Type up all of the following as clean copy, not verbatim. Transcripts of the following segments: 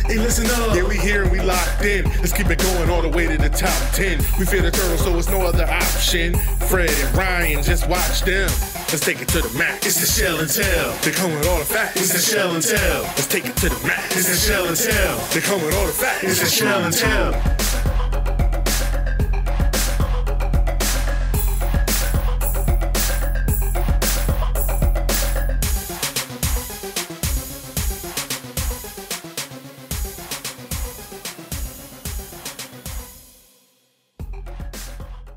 Hey, listen up. Yeah, we here and we locked in. Let's keep it going all the way to the top 10. We feel the turtle, so it's no other option. Fred and Ryan, just watch them. Let's take it to the max. It's the Shell and Tell. They come with all the facts. It's the Shell and Tell. Let's take it to the max. It's the Shell and Tell. They come with all the facts. It's the Shell and Tell.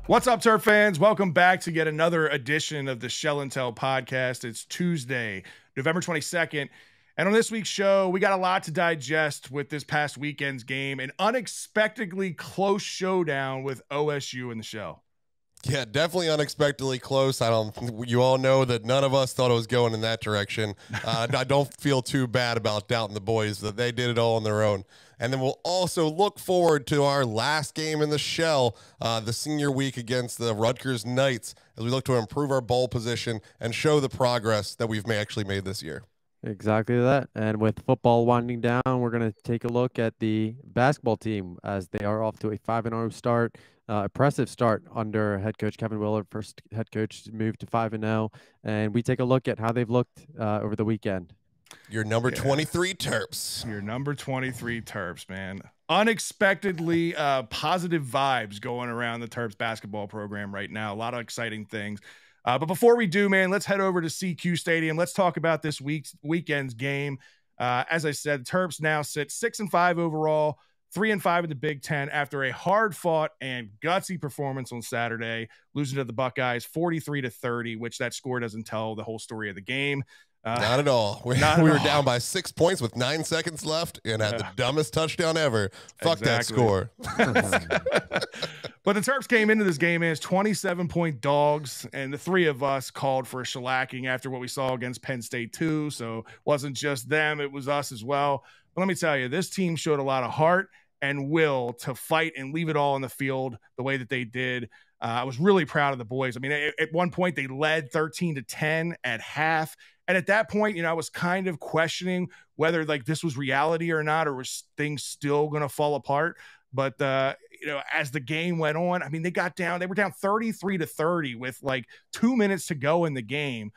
What's up, Terp fans? Welcome back to yet another edition of the ShellnTell podcast. It's Tuesday, November 22nd. And on this week's show, we got a lot to digest with this past weekend's game, an unexpectedly close showdown with OSU in the Shell. Yeah, definitely unexpectedly close. You all know that none of us thought it was going in that direction. I don't feel too bad about doubting the boys, that they did it all on their own. And then we'll also look forward to our last game in the Shell, the senior week against the Rutgers Knights, as we look to improve our bowl position and show the progress that we've actually made this year. Exactly that. And with football winding down, we're going to take a look at the basketball team as they are off to a 5-0 start. Impressive start under head coach Kevin Willard, first head coach to move to 5-0. And we take a look at how they've looked over the weekend. Your number 23 Terps. Your number 23 Terps, man. Unexpectedly positive vibes going around the Terps basketball program right now. A lot of exciting things. But before we do, man, let's head over to CQ Stadium. Let's talk about this weekend's game. As I said, Terps now sit 6-5 overall, 3-5 in the Big Ten after a hard-fought and gutsy performance on Saturday, losing to the Buckeyes 43-30, which that score doesn't tell the whole story of the game. Not at all. We were down by 6 points with 9 seconds left and had the dumbest touchdown ever. Fuck that score. But the Terps came into this game as 27-point dogs, and the three of us called for a shellacking after what we saw against Penn State too. So it wasn't just them, it was us as well. But let me tell you, this team showed a lot of heart and will to fight and leave it all on the field the way that they did. I was really proud of the boys. I mean, at one point they led 13-10 at half. And at that point, I was kind of questioning whether this was reality or not, or was things still going to fall apart. But, as the game went on, I mean, they were down 33-30 with 2 minutes to go in the game.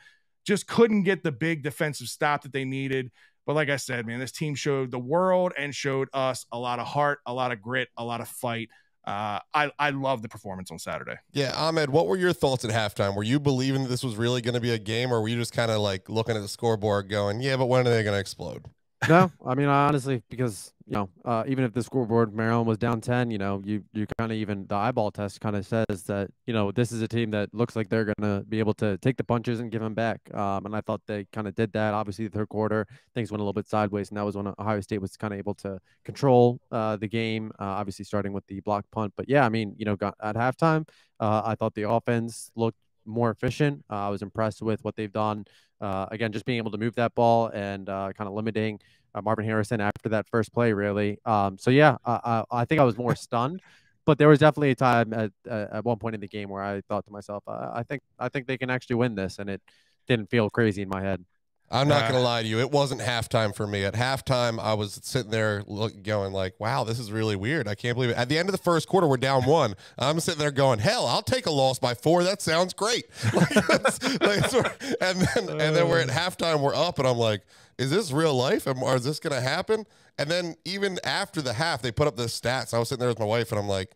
Just couldn't get the big defensive stop that they needed. But like I said, man, this team showed the world and showed us a lot of heart, a lot of grit, a lot of fight. I love the performance on Saturday. Yeah, Ahmed, what were your thoughts at halftime? Were you believing that this was really going to be a game, or were you just kind of looking at the scoreboard going, yeah, but when are they going to explode? No, I mean, honestly, because, even if the scoreboard, Maryland was down 10, you kind of even the eyeball test kind of says that, this is a team that looks like they're going to be able to take the punches and give them back. And I thought they kind of did that. Obviously, the third quarter, things went a little bit sideways, and that was when Ohio State was kind of able to control the game, obviously starting with the block punt. But yeah, I mean, at halftime, I thought the offense looked more efficient. I was impressed with what they've done. Again, just being able to move that ball and kind of limiting Marvin Harrison after that first play, really. So yeah, I think I was more stunned, but there was definitely a time at one point in the game where I thought to myself, I think they can actually win this, and it didn't feel crazy in my head. I'm not going to lie to you. It wasn't halftime for me. At halftime, I was sitting there going wow, this is really weird. I can't believe it. At the end of the first quarter, we're down 1. I'm sitting there going, hell, I'll take a loss by 4. That sounds great. And then we're at halftime, we're up, and I'm like, is this real life? Or is this going to happen? And then even after the half, they put up the stats. I was sitting there with my wife, and I'm like,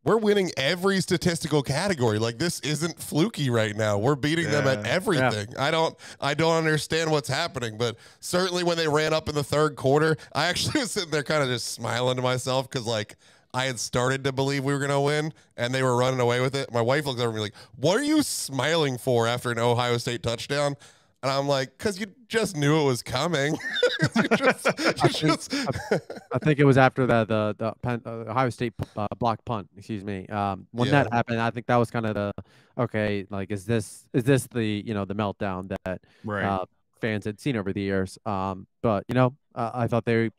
we're winning every statistical category. This isn't fluky right now. We're beating them at everything. Yeah. I don't understand what's happening, but certainly when they ran up in the third quarter, I actually was sitting there kind of just smiling to myself because I had started to believe we were going to win, and they were running away with it. My wife looks over me like, what are you smiling for after an Ohio State touchdown? And I'm like, because you just knew it was coming. I think it was after the Ohio State block punt. Excuse me. When that happened, I think that was kind of the is this the the meltdown that fans had seen over the years. But I thought they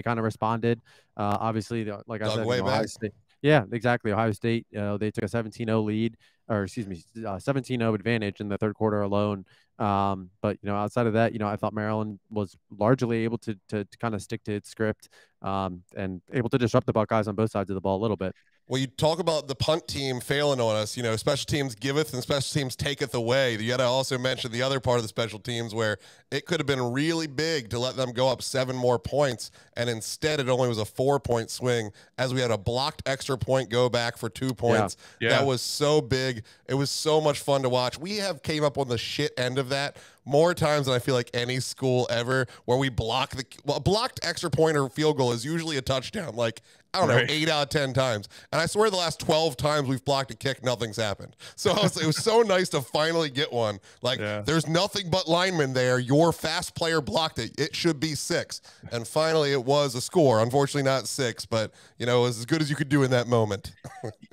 kind of responded. Obviously, like I said, Yeah, exactly. Ohio State, they took a 17-0 lead, or excuse me, 17-0 advantage in the third quarter alone. But outside of that, I thought Maryland was largely able to kind of stick to its script, and able to disrupt the Buckeyes on both sides of the ball a little bit. Well, you talk about the punt team failing on us. Special teams giveth and special teams taketh away. You got to also mention the other part of the special teams where it could have been really big to let them go up 7 more points, and instead it only was a 4-point swing as we had a blocked extra point go back for 2 points. Yeah. That was so big. It was so much fun to watch. We have came up on the shit end of that more times than I feel like any school ever, where we block a blocked extra point or field goal is usually a touchdown. Like, I don't know, 8 out of 10 times. And I swear the last 12 times we've blocked a kick, nothing's happened. So it was so nice to finally get one. Like, there's nothing but linemen there. Your fast player blocked it. It should be 6. And finally it was a score. Unfortunately not 6, but, it was as good as you could do in that moment.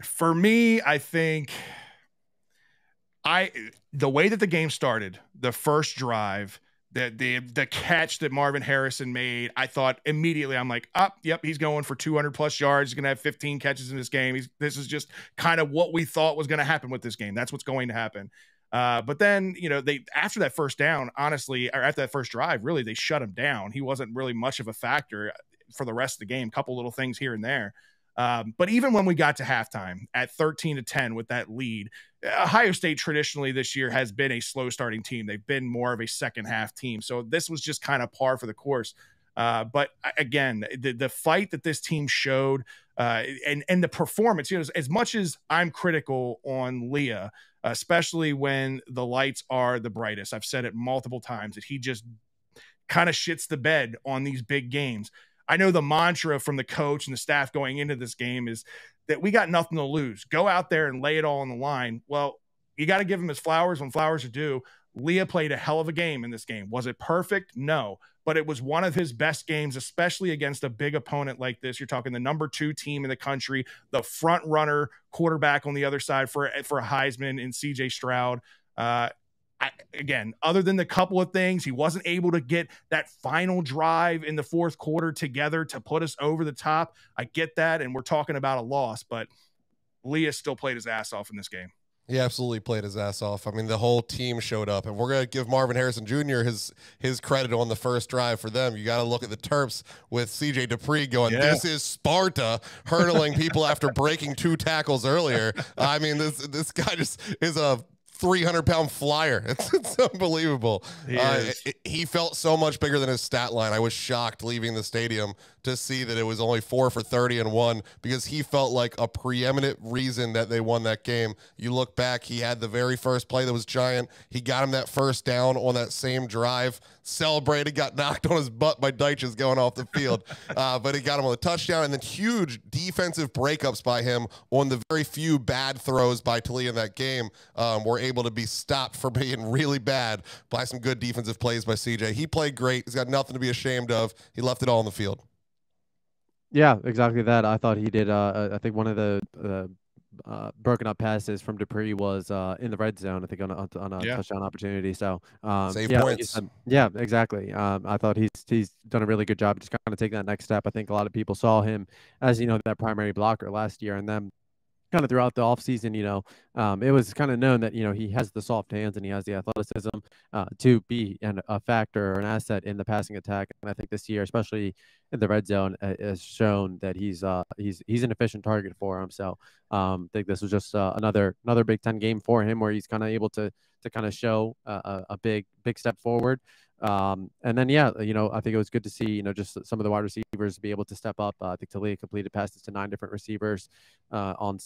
For me, I think the way that the game started, the first drive, the catch that Marvin Harrison made, I thought immediately, I'm like, yep, he's going for 200 plus yards. He's going to have 15 catches in this game. This is just kind of what we thought was going to happen with this game. That's what's going to happen. But then, after that first down, honestly, or after that first drive, really, they shut him down. He wasn't really much of a factor for the rest of the game. Couple little things here and there. But even when we got to halftime at 13-10 with that lead, Ohio State traditionally this year has been a slow starting team. They've been more of a second half team. So this was just kind of par for the course. But again, the fight that this team showed, and the performance, as much as I'm critical on Leah, especially when the lights are the brightest, I've said it multiple times that he just kind of shits the bed on these big games. I know the mantra from the coach and the staff going into this game is that we got nothing to lose. Go out there and lay it all on the line. Well, you got to give him his flowers when flowers are due. Leah played a hell of a game in this game. Was it perfect? No, but it was one of his best games, especially against a big opponent like this. You're talking the number 2 team in the country, the front runner quarterback on the other side for a Heisman in CJ Stroud. Again, other than the couple of things, he wasn't able to get that final drive in the fourth quarter together to put us over the top. I get that, and we're talking about a loss, but Leah still played his ass off in this game. He absolutely played his ass off. I mean, the whole team showed up, and we're going to give Marvin Harrison Jr. his credit on the first drive for them. You got to look at the Terps with CJ Dupree going, This is Sparta, hurdling people after breaking 2 tackles earlier. I mean, this guy just is a 300-pound flyer. It's unbelievable. He felt so much bigger than his stat line. I was shocked leaving the stadium to see that it was only 4 for 30 and 1, because he felt like a preeminent reason that they won that game. You look back, he had the very first play that was giant. He got him that first down on that same drive, celebrated, got knocked on his butt by Deitches going off the field, but he got him on the touchdown, and then huge defensive breakups by him on the very few bad throws by Talia in that game were able to be stopped for being really bad by some good defensive plays by CJ. He played great. He's got nothing to be ashamed of. He left it all on the field. Yeah, exactly that. I thought he did. I think one of the broken up passes from Dupree was in the red zone, I think on a touchdown opportunity. So save yeah, points. Yeah, exactly. I thought he's done a really good job just kind of taking that next step. I think a lot of people saw him as that primary blocker last year, and then kind of throughout the offseason, it was kind of known that he has the soft hands and he has the athleticism to be a factor or an asset in the passing attack. And I think this year, especially in the red zone, has shown that he's an efficient target for him. So I think this was just another Big Ten game for him where he's kind of able to kind of show a big step forward. And then, I think it was good to see, just some of the wide receivers be able to step up. I think Talia completed passes to 9 different receivers on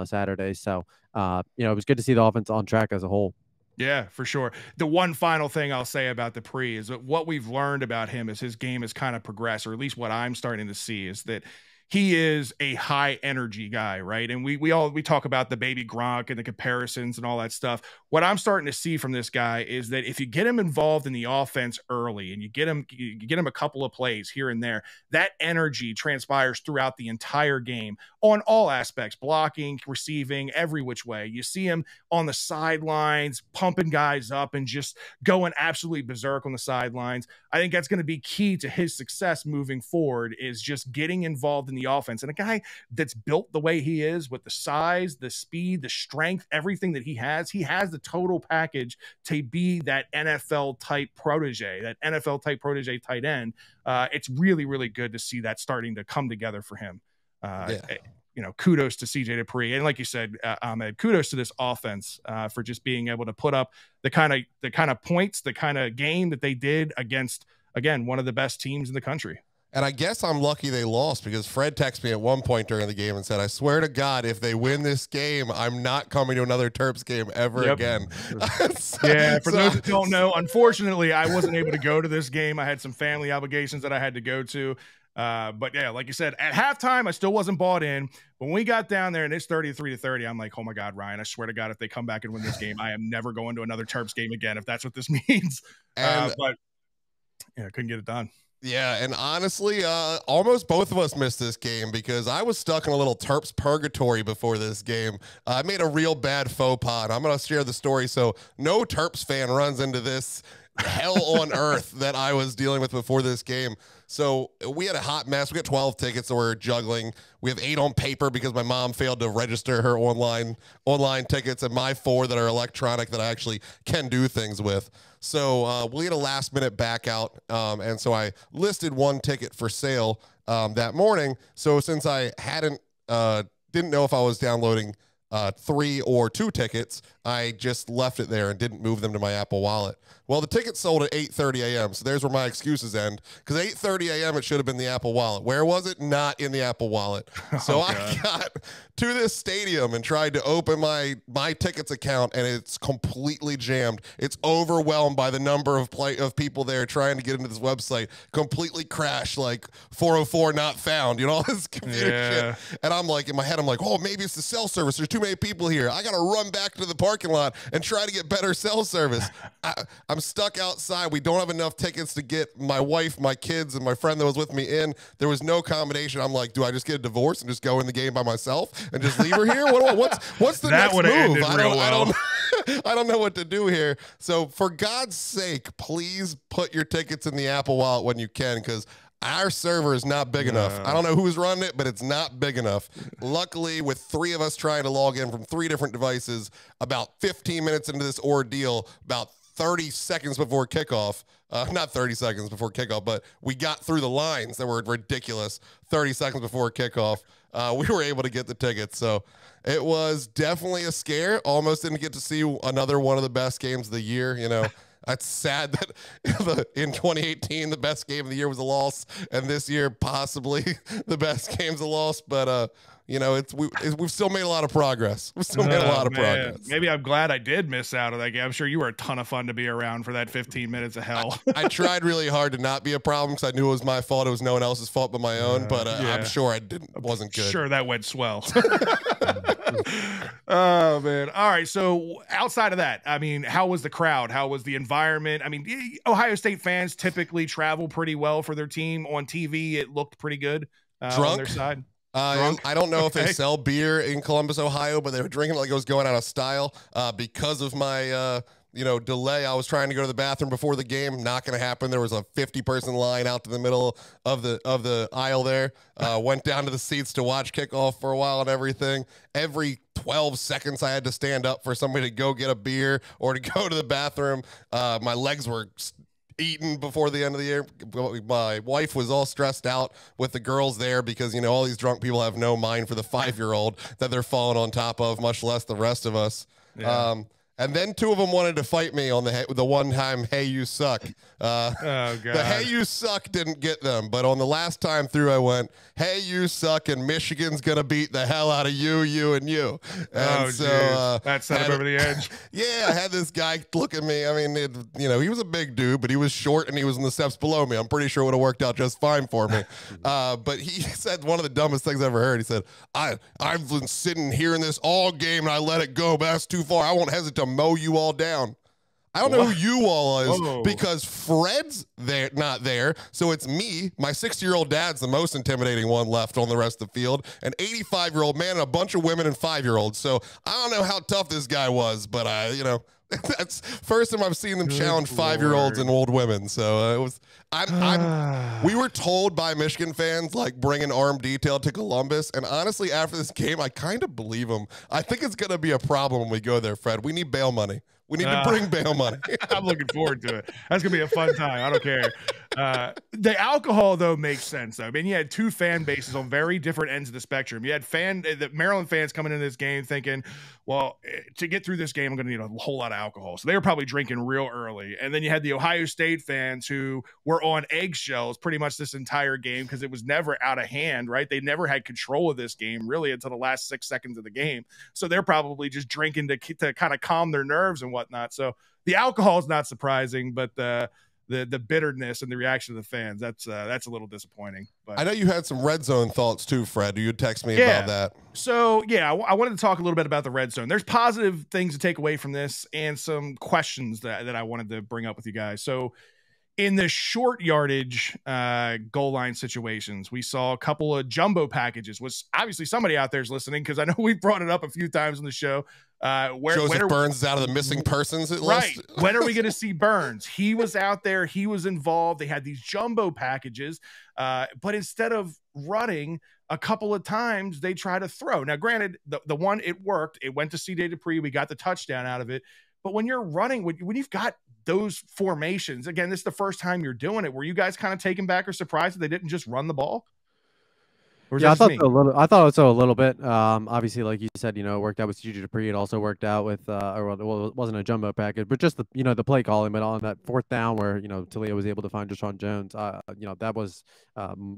Saturday. So, it was good to see the offense on track as a whole. Yeah, for sure. The one final thing I'll say about Dupree is that what we've learned about him as his game has kind of progressed, or at least what I'm starting to see, is that he is a high energy guy, right? And we talk about the baby Gronk and the comparisons and all that stuff. What I'm starting to see from this guy is that if you get him involved in the offense early and you get him a couple of plays here and there, that energy transpires throughout the entire game on all aspects, blocking, receiving, every which way. You see him on the sidelines, pumping guys up and just going absolutely berserk on the sidelines. I think that's going to be key to his success moving forward, is just getting involved in the offense. And a guy that's built the way he is with the size, the speed, the strength, everything that he has the total package to be that NFL type protege tight end. It's really, really good to see that starting to come together for him. Kudos to CJ Dupree. And like you said, Ahmed, kudos to this offense for just being able to put up the kind of points, the kind of game that they did against, again, one of the best teams in the country. And I guess I'm lucky they lost, because Fred texted me at one point during the game and said, I swear to God, if they win this game, I'm not coming to another Terps game ever again. For those that don't know, unfortunately, I wasn't able to go to this game. I had some family obligations that I had to go to. But yeah, like you said, at halftime, I still wasn't bought in. When we got down there and it's 33-30, I'm like, oh my God, Ryan, I swear to God, if they come back and win this game, I am never going to another Terps game again, if that's what this means. But yeah, couldn't get it done. Yeah, and honestly, almost both of us missed this game, because I was stuck in a little Terps purgatory before this game. I made a real bad faux pas. I'm going to share the story so no Terps fan runs into this hell on earth that I was dealing with before this game. So we had a hot mess. We got 12 tickets that we're juggling. We have 8 on paper because my mom failed to register her online tickets, and my 4 that are electronic that I actually can do things with. So we had a last minute back out, and so I listed 1 ticket for sale that morning. So since I didn't know if I was downloading 3 or 2 tickets, I just left it there and didn't move them to my Apple Wallet. Well, the tickets sold at 8:30 a.m., so there's where my excuses end, because 8:30 a.m. it should have been the Apple Wallet. Where was it? Not in the Apple Wallet. So I got to this stadium and tried to open my tickets account, and it's completely jammed. It's overwhelmed by the number of people there trying to get into this website. Completely crashed, like 404 not found, all this computer shit. And I'm like, in my head, I'm like, oh, maybe it's the cell service. There's too many people here. I got to run back to the parking lot and try to get better cell service. I'm stuck outside. We don't have enough tickets to get my wife, my kids, and my friend that was with me in. There was no combination. I'm like, do I just get a divorce and just go in the game by myself and just leave her here? What's the next move? I don't know what to do here. So for God's sake, please put your tickets in the Apple Wallet when you can, because our server is not big enough. I don't know who's running it, but it's not big enough. Luckily, with 3 of us trying to log in from 3 different devices, about 15 minutes into this ordeal, about 30 seconds before kickoff, not 30 seconds before kickoff, but we got through the lines that were ridiculous. 30 seconds before kickoff, we were able to get the tickets. So it was definitely a scare. Almost didn't get to see another one of the best games of the year. It's sad that in 2018, the best game of the year was a loss, and this year, possibly the best game's a loss. But, we've still made a lot of progress. Progress. Maybe I'm glad I did miss out on that game. I'm sure you were a ton of fun to be around for that 15 minutes of hell. I tried really hard to not be a problem, because I knew it was my fault. It was no one else's fault but my own. But I'm sure I wasn't good. Sure, that went swell. Oh, man. All right. So outside of that, I mean, how was the crowd? How was the environment? I mean, Ohio State fans typically travel pretty well for their team. On TV, it looked pretty good on their side. I don't know if they sell beer in Columbus, Ohio, but they were drinking like it was going out of style. Because of my delay, I was trying to go to the bathroom before the game. Not going to happen. There was a 50-person line out to the middle of the aisle there. Went down to the seats to watch kickoff for a while and everything. Every 12 seconds, I had to stand up for somebody to go get a beer or to go to the bathroom. My legs were eaten before the end of the year. My wife was all stressed out with the girls there, because all these drunk people have no mind for the 5-year-old that they're falling on top of, much less the rest of us. And then 2 of them wanted to fight me on the one time, hey, you suck. Oh, God. The hey, you suck didn't get them. But on the last time through, I went, hey, you suck, and Michigan's going to beat the hell out of you, and you. And that sent him over the edge. Yeah, I had this guy look at me. I mean, he was a big dude, but he was short, and he was in the steps below me. I'm pretty sure it would have worked out just fine for me. But he said one of the dumbest things I ever heard. He said, I've been sitting hearing this all game, and I let it go, but that's too far. I won't hesitate to mow you all down. I don't know who you all is, because Fred's not there. So it's me. My 60-year-old dad's the most intimidating one left on the rest of the field. An 85-year-old man and a bunch of women and 5-year-olds. So I don't know how tough this guy was, but That's first time I've seen them challenge 5-year-olds and old women. So it was. We were told by Michigan fans like bring an armed detail to Columbus, and honestly, after this game, I kind of believe them. I think it's going to be a problem when we go there, Fred. We need bail money. We need to bring bail money. I'm looking forward to it. That's going to be a fun time. I don't care. The alcohol, though, makes sense, though. I mean, you had two fan bases on very different ends of the spectrum. You had the Maryland fans coming into this game thinking, well, to get through this game, I'm going to need a whole lot of alcohol. So they were probably drinking real early. And then you had the Ohio State fans who were on eggshells pretty much this entire game because it was never out of hand, right? They never had control of this game really until the last 6 seconds of the game. So they're probably just drinking to kind of calm their nerves and whatnot. So the alcohol is not surprising, but the bitterness and the reaction of the fans, that's a little disappointing. But I know you had some red zone thoughts too, Fred. You would text me about that. So yeah, I wanted to talk a little bit about the red zone. There's positive things to take away from this and some questions that I wanted to bring up with you guys. So in the short yardage goal line situations, we saw a couple of jumbo packages, which obviously somebody out there is listening because I know we brought it up a few times on the show. Joseph Burns is out of the missing persons list. Right. When are we going to see Burns? He was out there. He was involved. They had these jumbo packages. But instead of running a couple of times, they try to throw. Now, granted, the one, it worked. It went to C.J. Dupree. We got the touchdown out of it. But when you're running, when you've got those formations, again, this is the first time you're doing it. Were you guys kind of taken back or surprised that they didn't just run the ball? Yeah, I thought so a little bit. Obviously, like you said, it worked out with C.J. Dupree. It also worked out with, it wasn't a jumbo package, but just the play calling. But on that fourth down where Talia was able to find Deshaun Jones, that was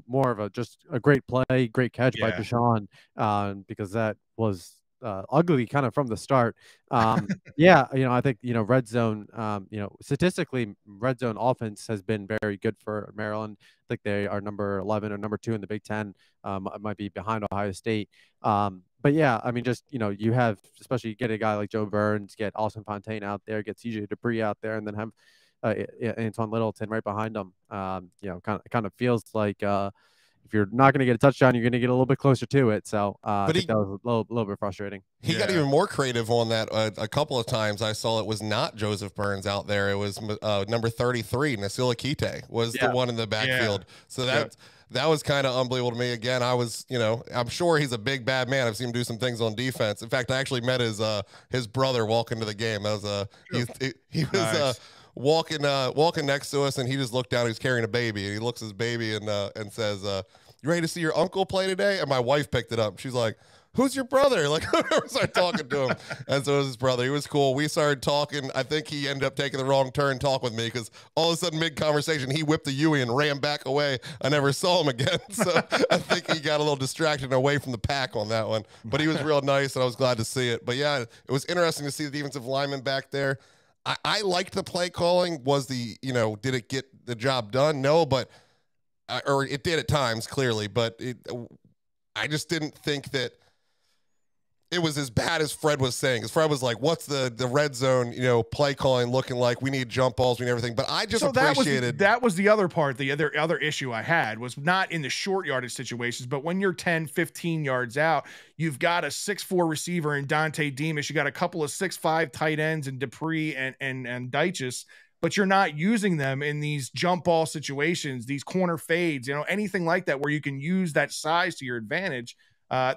more of just a great play, great catch by Deshaun, because that was ugly kind of from the start. I think red zone, statistically red zone offense has been very good for Maryland. I think they are number 11 or number 2 in the Big Ten. Might be behind Ohio State. But yeah, I mean, just you have, especially get a guy like Joe Burns, get Austin Fontaine out there, get CJ Dupree out there, and then have Antoine Littleton right behind them. Kind of feels like if you're not going to get a touchdown, you're going to get a little bit closer to it. So I think that was a little bit frustrating. He got even more creative on that. A couple of times I saw it was not Joseph Burns out there. It was number 33, Nasila Kite was the one in the backfield. So that was kind of unbelievable to me. Again, I was, I'm sure he's a big, bad man. I've seen him do some things on defense. In fact, I actually met his brother walking to the game. That was he was nice. Walking next to us, and he just looked down. He was carrying a baby, and he looks at his baby and says, "You ready to see your uncle play today?" And my wife picked it up. She's like, "Who's your brother?" Like, I started talking to him, and so it was his brother. He was cool. We started talking. I think he ended up taking the wrong turn talking with me because all of a sudden, mid-conversation, he whipped the Yui and ran back away. I never saw him again, so I think he got a little distracted and away from the pack on that one. But he was real nice, and I was glad to see it. But yeah, it was interesting to see the defensive lineman back there. I liked the play calling. Was did it get the job done? No, but or it did at times, clearly. But I just didn't think that it was as bad as Fred was saying. Because Fred was like, "What's the red zone play calling looking like? We need jump balls, we need everything." But I just appreciated that was the other part. The other issue I had was not in the short yardage situations, but when you're 10, 15 yards out, you've got a 6'4" receiver in Dante Demas. You got a couple of 6'5" tight ends in Dupree and Deichus, but you're not using them in these jump ball situations, these corner fades, anything like that where you can use that size to your advantage.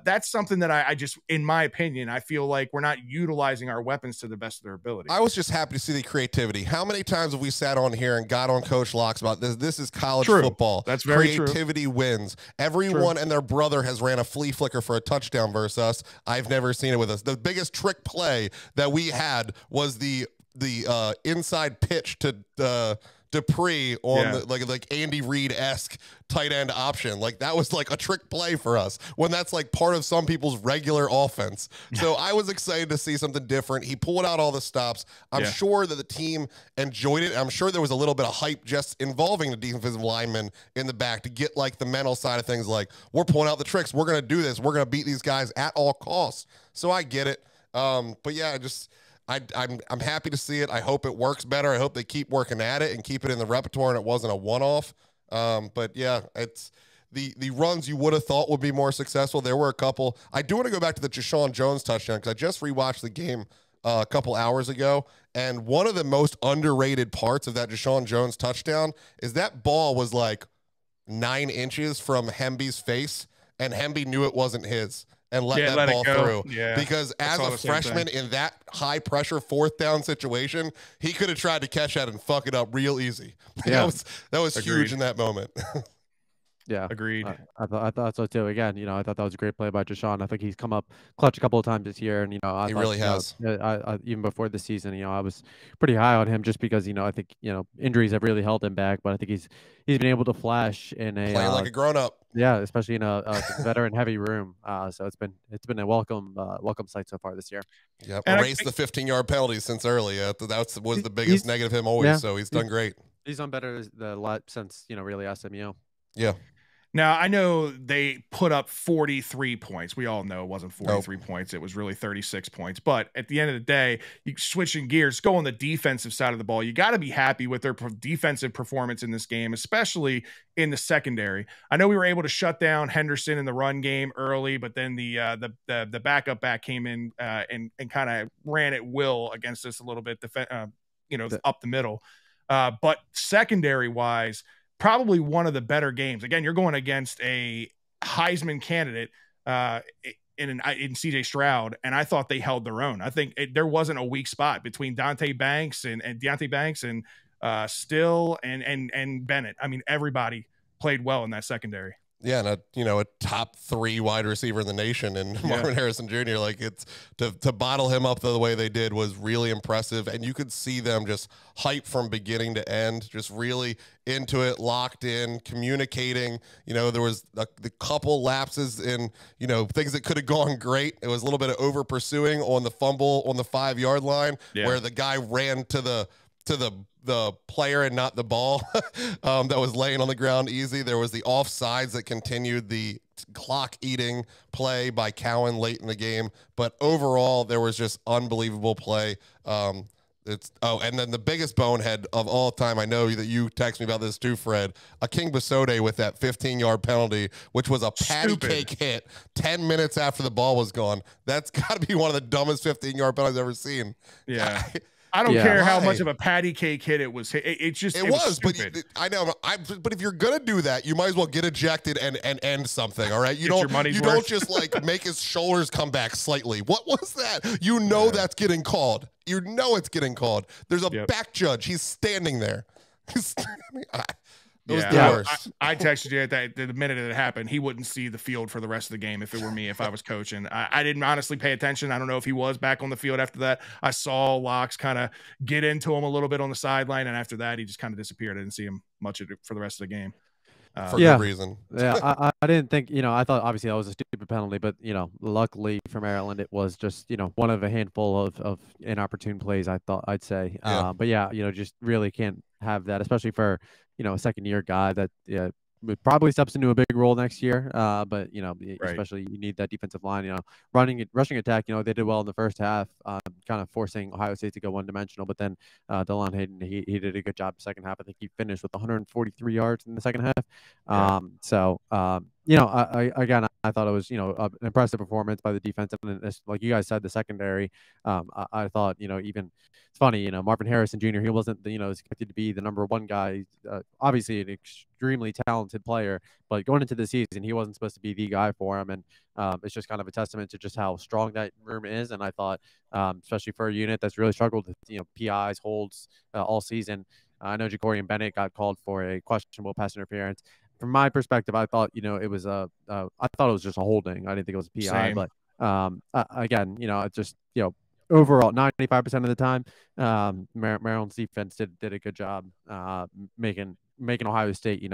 That's something that I just, in my opinion, I feel like we're not utilizing our weapons to the best of their ability. I was just happy to see the creativity. How many times have we sat on here and got on Coach Locks about this? This is college football. That's very true. Creativity wins. Everyone and their brother has ran a flea flicker for a touchdown versus us. I've never seen it with us. The biggest trick play that we had was the inside pitch to Dupree on the, like Andy Reid-esque tight end option. Like that was like a trick play for us when that's like part of some people's regular offense. So I was excited to see something different. He pulled out all the stops. I'm sure that the team enjoyed it. I'm sure there was a little bit of hype just involving the defensive linemen in the back to get like the mental side of things. Like we're pulling out the tricks. We're going to do this. We're going to beat these guys at all costs. So I get it. But yeah, I'm happy to see it. I hope it works better. I hope they keep working at it and keep it in the repertoire and it wasn't a one-off. But yeah, it's the runs you would have thought would be more successful. There were a couple. I do want to go back to the Deshaun Jones touchdown because I just rewatched the game a couple hours ago, and one of the most underrated parts of that Deshaun Jones touchdown is that ball was like 9 inches from Hemby's face, and Hemby knew it wasn't his and let that ball through. Yeah, because as a freshman in that high pressure 4th down situation, he could have tried to catch that and fuck it up real easy. Yeah. that was huge in that moment. Yeah, agreed. I thought so too. Again, I thought that was a great play by Deshaun. I think he's come up clutch a couple of times this year, and He really has. I even before the season, I was pretty high on him just because I think injuries have really held him back, but I think he's been able to flash in a playing like a grown up. Yeah, especially in a veteran heavy room. So it's been a welcome sight so far this year. Yep, erased the 15-yard penalty since early. That was the biggest negative him always. Yeah, so he's done great. He's done better the lot since really SMU. Yeah. Now, I know they put up 43 points. We all know it wasn't 43 points. It was really 36 points. But at the end of the day, you switching gears, go on the defensive side of the ball. You got to be happy with their defensive performance in this game, especially in the secondary. I know we were able to shut down Henderson in the run game early, but then the backup back came in and kind of ran at will against us a little bit, up the middle. But secondary-wise, probably one of the better games. Again, you're going against a Heisman candidate in CJ Stroud, and I thought they held their own. I think there wasn't a weak spot between Deonte Banks and Still and Bennett. I mean, everybody played well in that secondary. Yeah, and a top 3 wide receiver in the nation, and Marvin Harrison Jr. Like it's to bottle him up the way they did was really impressive, and you could see them just hype from beginning to end, just really into it, locked in, communicating. There was the couple lapses in things that could have gone great. It was a little bit of over pursuing on the fumble on the 5-yard line where the guy ran to the player and not the ball that was laying on the ground easy. There was the offsides that continued the clock eating play by Cowan late in the game. But overall, there was just unbelievable play. And then the biggest bonehead of all time, I know that you text me about this too, Fred, King Basode with that 15-yard penalty, which was a patty cake hit 10 minutes after the ball was gone. That's got to be one of the dumbest 15-yard penalties I've ever seen. Yeah. I don't care how much of a patty cake hit it was. It was stupid. But I know. But if you're gonna do that, you might as well get ejected and end something. All right, you don't just like make his shoulders come back slightly. What was that? That's getting called. It's getting called. There's a back judge. He's standing there. It was the worst. I texted you that the minute it happened, he wouldn't see the field for the rest of the game if it were me, if I was coaching. I didn't honestly pay attention. I don't know if he was back on the field after that. I saw Locks kind of get into him a little bit on the sideline, and after that, he just kind of disappeared. I didn't see him much for the rest of the game. For good reason. Yeah, I didn't think, I thought obviously that was a stupid penalty, but, luckily for Maryland, it was just, one of a handful of inopportune plays, I'd say. Yeah. But yeah, just really can't have that, especially for, a second-year guy that probably steps into a big role next year. But especially you need that defensive line. Rushing attack. They did well in the first half, kind of forcing Ohio State to go one-dimensional. But then DeLon Hayden, he did a good job the second half. I think he finished with 143 yards in the second half. I thought it was an impressive performance by the defense, and like you guys said, the secondary. I thought even. It's funny, Marvin Harrison Jr., he wasn't, expected to be the number 1 guy, obviously an extremely talented player, but going into the season, he wasn't supposed to be the guy for him. And it's just kind of a testament to just how strong that room is. And I thought, especially for a unit that's really struggled with, PIs, holds all season. I know Jacorian Bennett got called for a questionable pass interference. From my perspective, I thought, it was I thought it was just a holding. I didn't think it was a PI, Same. But again, it's just, overall, 95% of the time, Maryland's defense did a good job making Ohio State,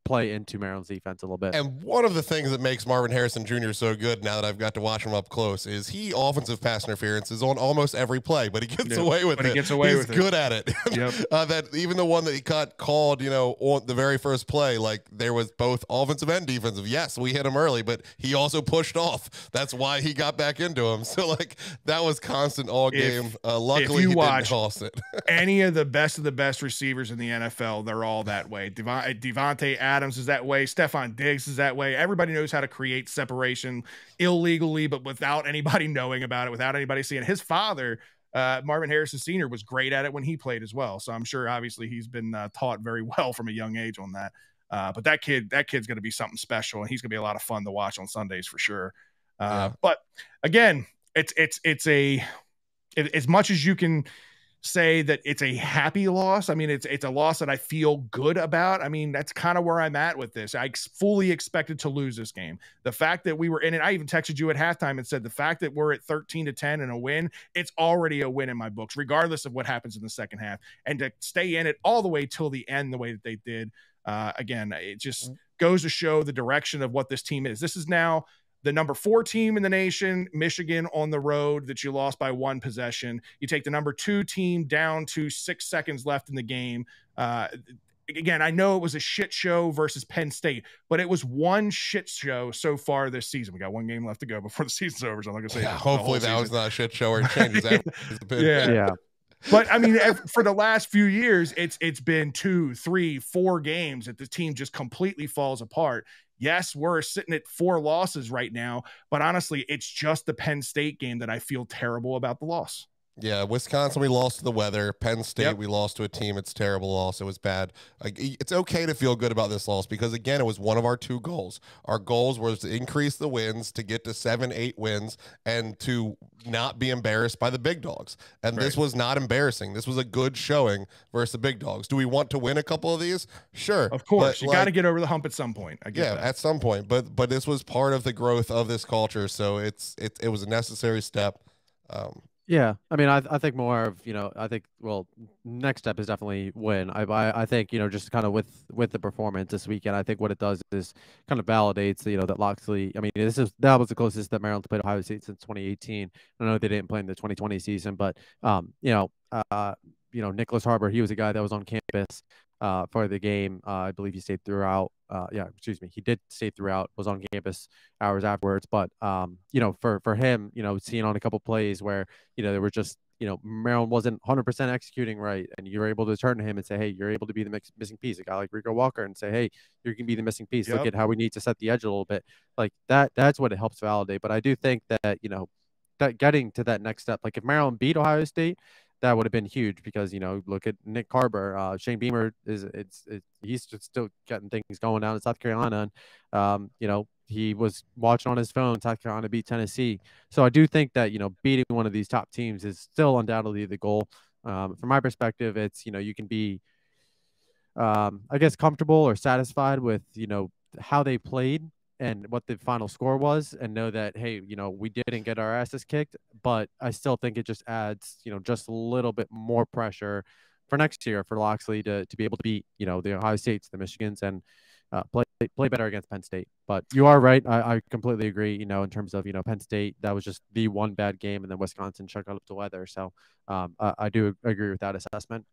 play into Maryland's defense a little bit. And one of the things that makes Marvin Harrison Jr. so good now that I've got to watch him up close is he offensive pass interference is on almost every play, but he gets away with it. He's good at it. Yep. That even the one that he got called, on the very first play, like there was both offensive and defensive. Yes, we hit him early, but he also pushed off. That's why he got back into him. So like that was constant all game. Luckily, he didn't toss it. Any of the best receivers in the NFL, they're all that way. Devontae Adams Adams is that way. Stephon Diggs is that way. Everybody knows how to create separation illegally, but without anybody knowing about it, without anybody seeing. His father, Marvin Harrison Sr., was great at it when he played as well. So I'm sure obviously he's been taught very well from a young age on that. But that kid's going to be something special, and he's going to be a lot of fun to watch on Sundays for sure. But again, it's as much as you can say that it's a happy loss. I mean, it's a loss that I feel good about. I mean, that's kind of where I'm at with this. I fully expected to lose this game. The fact that we were in it, I even texted you at halftime and said the fact that we're at 13-10 and a win, it's already a win in my books, regardless of what happens in the second half. And to stay in it all the way till the end, the way that they did, again, it just goes to show the direction of what this team is. This is now the number 4 team in the nation, Michigan, on the road that you lost by 1 possession. You take the number 2 team down to 6 seconds left in the game. Again, I know it was a shit show versus Penn State, but it was one shit show so far this season. We got 1 game left to go before the season's over, so I'm not going to say hopefully that was not a shit show or it changes every yeah. But I mean, for the last few years, it's been 2, 3, 4 games that the team just completely falls apart. Yes, we're sitting at 4 losses right now, but honestly, it's just the Penn State game that I feel terrible about the loss. Yeah, Wisconsin, we lost to the weather. Penn State, we lost to a team. It's terrible loss. It was bad. It's okay to feel good about this loss because, again, it was one of our 2 goals. Our goals was to increase the wins, to get to 7, 8 wins, and to not be embarrassed by the big dogs. And this was not embarrassing. This was a good showing versus the big dogs. Do we want to win a couple of these? Sure. Of course. You got to get over the hump at some point. I get that. At some point. But this was part of the growth of this culture, so it was a necessary step. Yeah, I mean, I think more of, I think, well, next step is definitely win. I think, just kind of with the performance this weekend, I think what it does is kind of validates, that Locksley, I mean, that was the closest that Maryland's played Ohio State since 2018. I know they didn't play in the 2020 season, but, Nicholas Harbor, he was a guy that was on campus for the game. I believe he stayed throughout. He did stay throughout, was on campus hours afterwards. But, for him, seeing on a couple plays where, there were just, Maryland wasn't 100% executing right. And you were able to turn to him and say, hey, you're able to be the missing piece. A guy like Rico Walker and say, hey, you can be the missing piece. Look at how we need to set the edge a little bit. Like that's what it helps validate. But I do think that, that getting to that next step, like if Maryland beat Ohio State, that would have been huge because, look at Nick Carver, Shane Beamer he's just still getting things going down in South Carolina. And, he was watching on his phone, South Carolina beat Tennessee. So I do think that, beating one of these top teams is still undoubtedly the goal. From my perspective, it's, you can be, I guess, comfortable or satisfied with, how they played and what the final score was and know that, hey, we didn't get our asses kicked, but I still think it just adds, just a little bit more pressure for next year for Locksley to be able to beat, the Ohio States, the Michigans, and play better against Penn State. But you are right. I completely agree, in terms of, Penn State, that was just the one bad game, and then Wisconsin chucked up the weather. So I do agree with that assessment.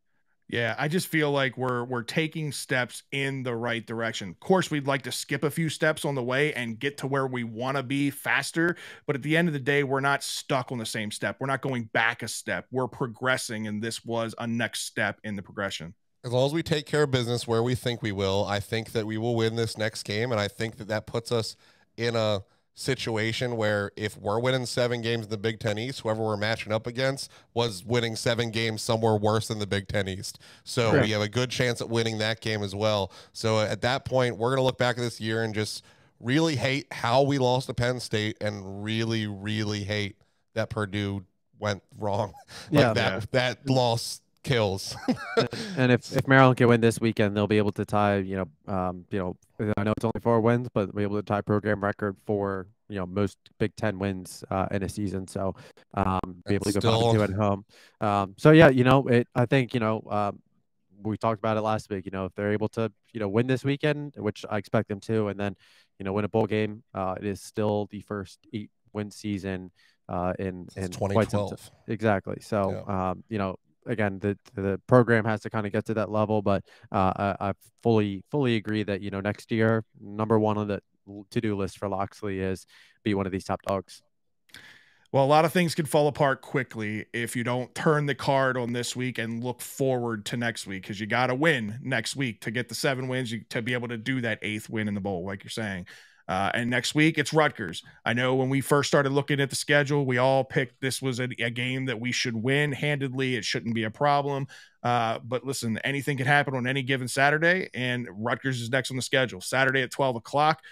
Yeah, I just feel like we're taking steps in the right direction. Of course, we'd like to skip a few steps on the way and get to where we want to be faster. But at the end of the day, we're not stuck on the same step. We're not going back a step. We're progressing, and this was a next step in the progression. As long as we take care of business where we think we will, I think that we will win this next game. And I think that puts us in a situation where if we're winning 7 games in the Big Ten East, whoever we're matching up against was winning 7 games somewhere worse than the Big Ten East. So we have a good chance at winning that game as well. So at that point, we're going to look back at this year and just really hate how we lost to Penn State and really, really hate that Purdue went wrong. That loss kills. And if Maryland can win this weekend, they'll be able to tie, I know it's only 4 wins, but they'll be able to tie program record for, most Big Ten wins in a season. So be able to go 5-2 at home. I think, we talked about it last week, if they're able to, win this weekend, which I expect them to, and then, win a bowl game, it is still the first 8-win season in 2012. Exactly. So, again, the program has to kind of get to that level, but I fully agree that, next year, number 1 on the to-do list for Locksley is be one of these top dogs. Well, a lot of things can fall apart quickly if you don't turn the card on this week and look forward to next week, because you got to win next week to get the 7 wins, to be able to do that 8th win in the bowl, like you're saying. And next week, it's Rutgers. I know when we first started looking at the schedule, we all picked this was a game that we should win handedly. It shouldn't be a problem. But listen, anything can happen on any given Saturday, and Rutgers is next on the schedule. Saturday at 12 o'clock.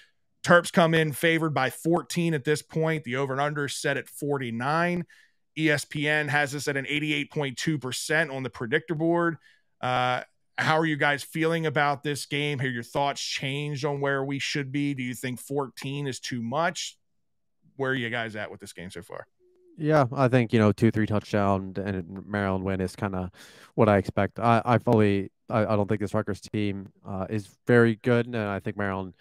Terps come in favored by 14 at this point. The over and under is set at 49. ESPN has us at an 88.2% on the predictor board. How are you guys feeling about this game? Have your thoughts changed on where we should be? Do you think 14 is too much? Where are you guys at with this game so far? Yeah, I think, 2-3 touchdown and Maryland win is kind of what I expect. I don't think this Rutgers team is very good, and I think Maryland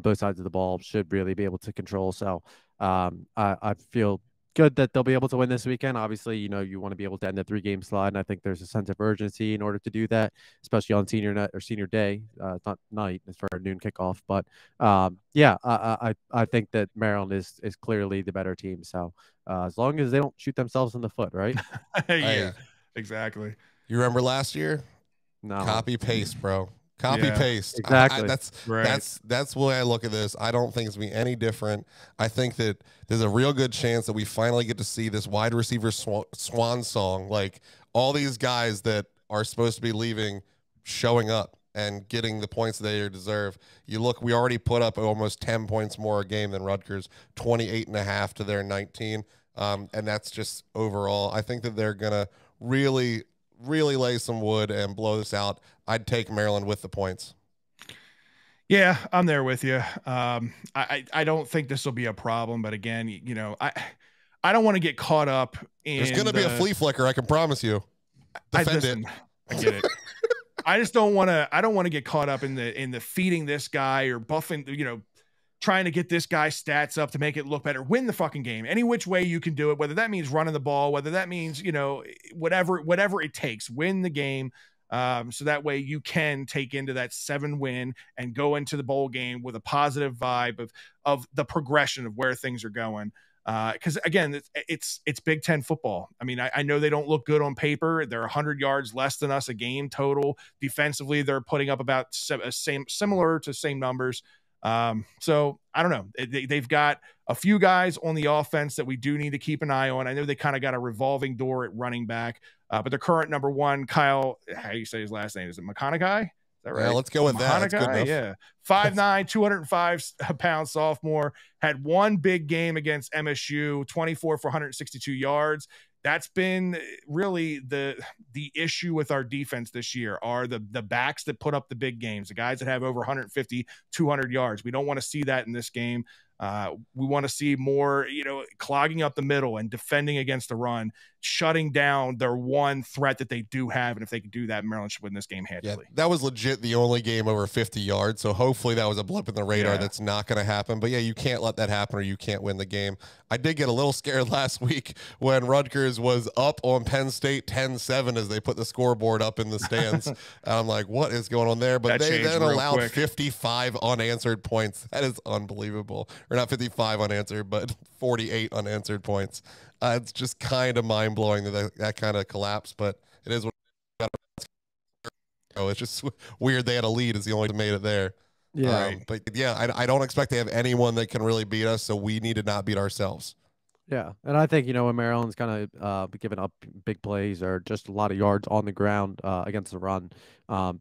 both sides of the ball should really be able to control. So I feel good that they'll be able to win this weekend. Obviously, you want to be able to end the 3-game slide, and I think there's a sense of urgency in order to do that, especially on senior day. It's not night; it's for a noon kickoff. But yeah, I think that Maryland is clearly the better team. So as long as they don't shoot themselves in the foot, right? Yeah, exactly. You remember last year? No, Copy paste, bro. Copy paste. Exactly. That's the way I look at this. I don't think it's gonna be any different. I think that there's a real good chance that we finally get to see this wide receiver swan song. Like all these guys that are supposed to be leaving, showing up and getting the points they deserve. You look, we already put up almost 10 points more a game than Rutgers, 28.5 to their 19. And that's just overall. I think that they're gonna really lay some wood and blow this out. I'd take Maryland with the points. Yeah, I'm there with you. I don't think this will be a problem, but again, I don't want to get caught up in. There's going to be a flea flicker, I can promise you. Defend it. I get it. I just don't want to. I don't want to get caught up in the feeding this guy or buffing. Trying to get this guy's stats up to make it look better. Win the fucking game any which way you can do it. Whether that means running the ball, whether that means whatever it takes. Win the game. So that way you can take into that 7 win and go into the bowl game with a positive vibe of the progression of where things are going. Because again, it's Big Ten football. I mean, I know they don't look good on paper. They're 100 yards less than us a game total. Defensively, they're putting up about similar to same numbers. So I don't know. They've got a few guys on the offense that we do need to keep an eye on. I know they kind of got a revolving door at running back, but their current number one, Kyle, how do you say his last name? Is it McConaughey? Is that right? Yeah, let's go with that. That's good enough. Yeah. 5'9", 205-pound sophomore, had one big game against MSU, 24 for 162 yards. That's been really the issue with our defense this year are the backs that put up the big games, the guys that have over 150, 200 yards. We don't want to see that in this game. We want to see more, clogging up the middle and defending against the run, shutting down their one threat that they do have. And if they can do that, Maryland should win this game handily. Yeah, that was legit the only game over 50 yards. So hopefully that was a blip in the radar. That's not going to happen. But yeah, you can't let that happen or you can't win the game. I did get a little scared last week when Rutgers was up on Penn State 10-7 as they put the scoreboard up in the stands. And I'm like, what is going on there? But they then allowed 55 unanswered points. That is unbelievable. Or not 55 unanswered, but 48 unanswered points. It's just kind of mind-blowing that kind of collapse, but it is what it's just weird they had a lead is the only one that made it there. Yeah. But yeah, I don't expect to have anyone that can really beat us, so we need to not beat ourselves. Yeah, and I think, when Maryland's kind of giving up big plays or just a lot of yards on the ground against the run,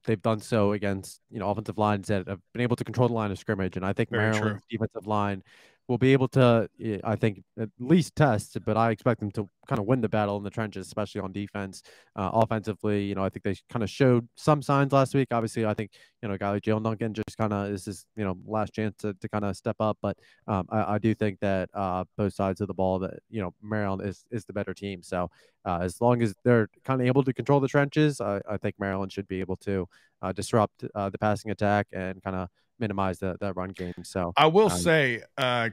they've done so against, offensive lines that have been able to control the line of scrimmage. And I think Maryland's defensive line will be able to, I think, at least test, but I expect them to kind of win the battle in the trenches, especially on defense. Offensively, I think they kind of showed some signs last week. Obviously, I think, a guy like Jalen Duncan just kind of is his, last chance to kind of step up. But I do think that both sides of the ball, that, Maryland is the better team. So as long as they're kind of able to control the trenches, I think Maryland should be able to disrupt the passing attack and kind of minimize that run game. So I will say,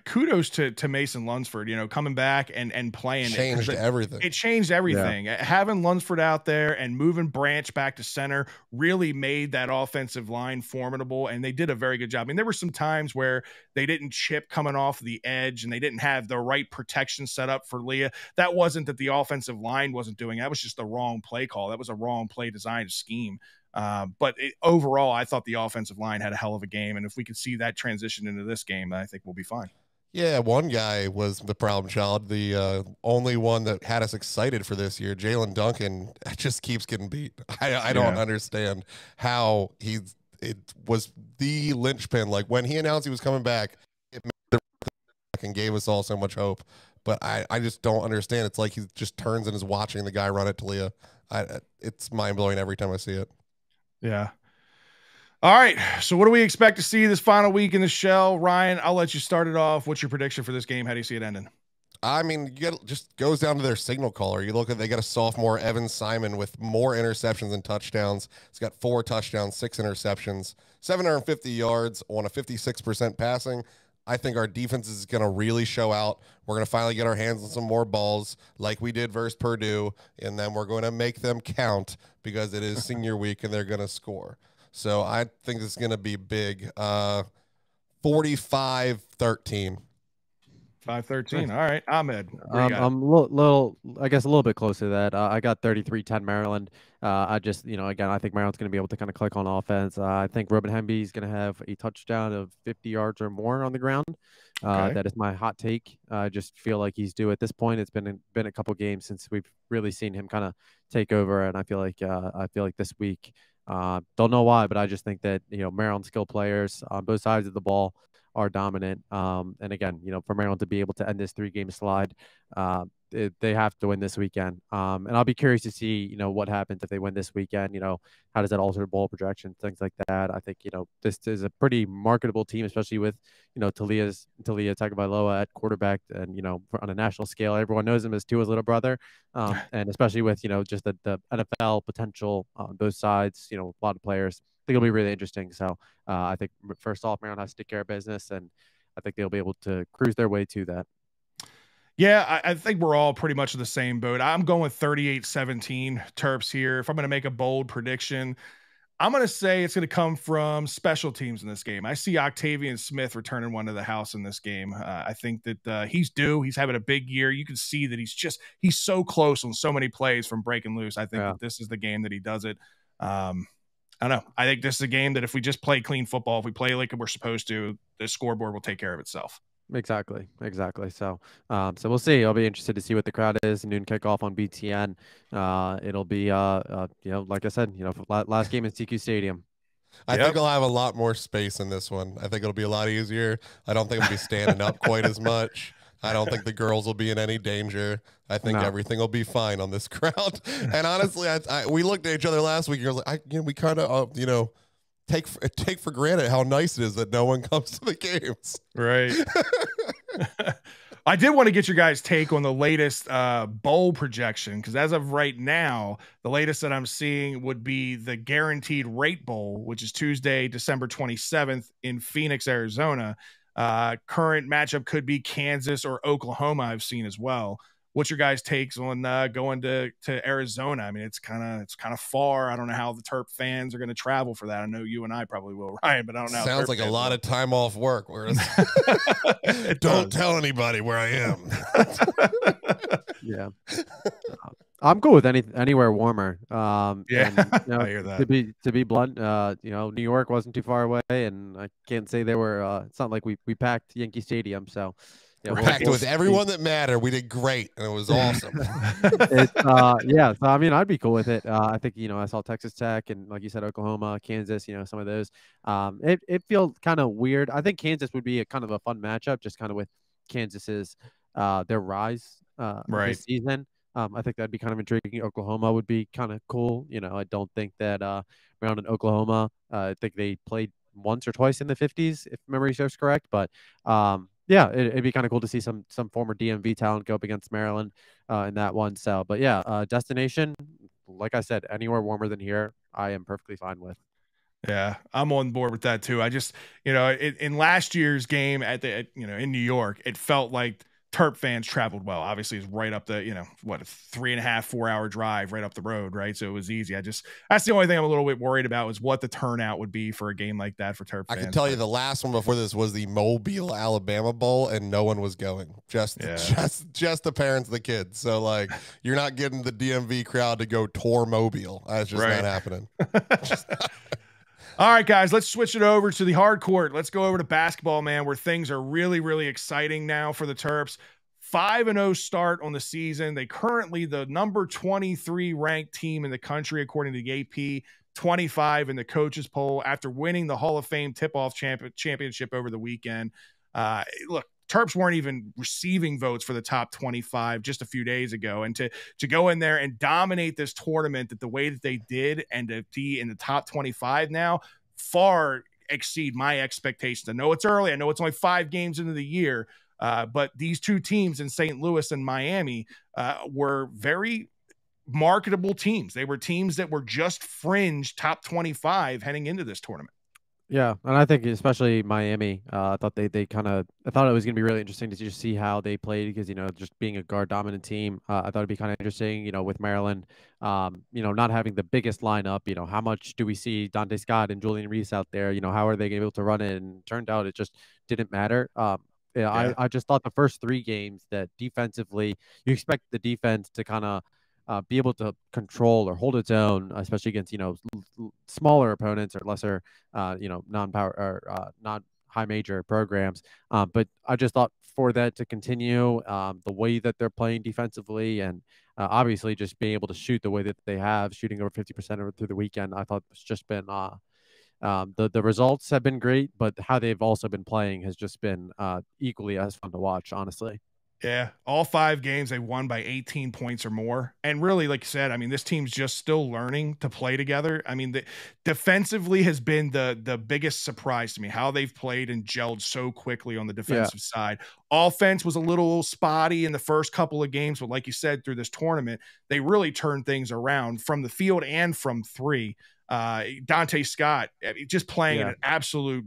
kudos to Mason Lunsford, coming back and playing changed everything. It changed everything. Yeah. Having Lunsford out there and moving Branch back to center really made that offensive line formidable, and they did a very good job. I mean, there were some times where they didn't chip coming off the edge and they didn't have the right protection set up for Leah. That wasn't that the offensive line wasn't doing. That was just the wrong play call. That was a wrong play design scheme. But overall, I thought the offensive line had a hell of a game. And if we could see that transition into this game, I think we'll be fine. Yeah, one guy was the problem child, the only one that had us excited for this year. Jalen Duncan just keeps getting beat. I don't understand how it was the linchpin. Like when he announced he was coming back, it made the and gave us all so much hope. But I just don't understand. It's like he just turns and is watching the guy run it to Leah. It's mind-blowing every time I see it. Yeah. All right. So what do we expect to see this final week in the Shell? Ryan, I'll let you start it off. What's your prediction for this game? How do you see it ending? I mean, just goes down to their signal caller. You look at, they got a sophomore, Evan Simon, with more interceptions than touchdowns. He's got 4 touchdowns, 6 interceptions, 750 yards on a 56% passing. I think our defense is going to really show out. We're going to finally get our hands on some more balls like we did versus Purdue, and then we're going to make them count because it is senior week and they're going to score. So I think it's going to be big. 45-13. 5-13. All right, Ahmed. I'm a little, I guess, a little bit close to that. I got 33-10 Maryland. I just, again, I think Maryland's going to be able to kind of click on offense. I think Robin Hemby is going to have a touchdown of 50 yards or more on the ground. Okay. That is my hot take. I just feel like he's due at this point. It's been a couple games since we've really seen him kind of take over, and I feel like this week, don't know why, but I just think that Maryland skill players on both sides of the ball are dominant. And again, for Maryland to be able to end this 3-game slide, they have to win this weekend. And I'll be curious to see, what happens if they win this weekend. How does that alter the bowl projections, things like that. I think, this is a pretty marketable team, especially with, Talia Tagovailoa at quarterback, and, on a national scale, everyone knows him as Tua's little brother. And especially with, just the NFL potential on both sides, a lot of players. I think it'll be really interesting. So I think first off, Maryland has to take care of business, and I think they'll be able to cruise their way to that. Yeah, I think we're all pretty much in the same boat. I'm going 38-17 Terps here. If I'm going to make a bold prediction, I'm going to say it's going to come from special teams in this game. I see Octavian Smith returning one to the house in this game. I think that he's due. He's having a big year. You can see that he's so close on so many plays from breaking loose. I think that this is the game that he does it. I don't know. I think this is a game that if we just play clean football, if we play like we're supposed to, the scoreboard will take care of itself. Exactly. So we'll see. I'll be interested to see what the crowd is. Noon kickoff on BTN. It'll be, like I said, last game in CQ Stadium. I think I'll have a lot more space in this one. I think it'll be a lot easier. I don't think I'll be standing up quite as much. I don't think the girls will be in any danger. I think everything will be fine on this crowd. And honestly, we looked at each other last week. You're like, we kind of, take for granted how nice it is that no one comes to the games. Right. I did want to get your guys' take on the latest bowl projection, because as of right now, the latest that I'm seeing would be the Guaranteed Rate Bowl, which is Tuesday, December 27th in Phoenix, Arizona. Current matchup could be Kansas or Oklahoma, I've seen as well. What's your guys' takes on going to Arizona? I mean, it's kind of far. I don't know how the Terp fans are going to travel for that. I know you and I probably will, Ryan, but I don't know. Sounds like a lot of time off work. Whereas don't tell anybody where I am. Yeah. I'm cool with anywhere warmer. I hear that. To be blunt, New York wasn't too far away, and I can't say they were. It's not like we packed Yankee Stadium, so. Yeah, we're packed with everyone that mattered. We did great, and it was awesome. So I mean, I'd be cool with it. I think I saw Texas Tech and, like you said, Oklahoma, Kansas. Some of those. It feels kind of weird. I think Kansas would be a kind of a fun matchup, just kind of with Kansas's their rise this season. I think that'd be kind of intriguing. Oklahoma would be kind of cool. I don't think that Maryland and Oklahoma. I think they played once or twice in the 50s, if memory serves correct, but. Yeah, it'd be kind of cool to see some former DMV talent go up against Maryland in that one. So, but yeah, destination, like I said, anywhere warmer than here, I am perfectly fine with. Yeah, I'm on board with that too. I just, in last year's game in New York, it felt like Terp fans traveled well. Obviously, it's right up the, what, a 3.5, 4 hour drive right up the road, right? So it was easy. That's the only thing I'm a little bit worried about is what the turnout would be for a game like that for Terp fans. I can tell you the last one before this was the Mobile, Alabama Bowl, and no one was going. Just the parents of the kids. So, like, you're not getting the DMV crowd to go tour Mobile. That's just not happening. All right, guys, let's switch it over to the hard court. Let's go over to basketball, man, where things are really, really exciting now for the Terps. 5-0 start on the season. They currently the number 23 ranked team in the country, according to the AP, 25 in the coaches poll after winning the Hall of Fame tip-off championship over the weekend. Look, Terps weren't even receiving votes for the top 25 just a few days ago. And to go in there and dominate this tournament the way that they did and to be in the top 25 now far exceed my expectations. I know it's early. I know it's only 5 games into the year. But these two teams in St. Louis and Miami were very marketable teams. They were teams that were just fringe top 25 heading into this tournament. Yeah, and I think especially Miami, I thought I thought it was going to be really interesting to just see how they played because, just being a guard dominant team, I thought it'd be kind of interesting, with Maryland, not having the biggest lineup, how much do we see Dante Scott and Julian Reese out there, how are they able to run it? And turned out it just didn't matter. I just thought the first 3 games that defensively, you expect the defense to kind of be able to control or hold its own, especially against, smaller opponents or lesser, non-power or not high major programs. But I just thought for that to continue, the way that they're playing defensively and obviously just being able to shoot the way that they have, shooting over 50% through the weekend, I thought it's just been the results have been great, but how they've also been playing has just been equally as fun to watch, honestly. Yeah, all 5 games they won by 18 points or more. And really, like you said, I mean, this team's just still learning to play together. I mean, defensively has been the biggest surprise to me, how they've played and gelled so quickly on the defensive side. Offense was a little spotty in the first couple of games, but like you said, through this tournament, they really turned things around from the field and from 3. Dante Scott just playing at an absolute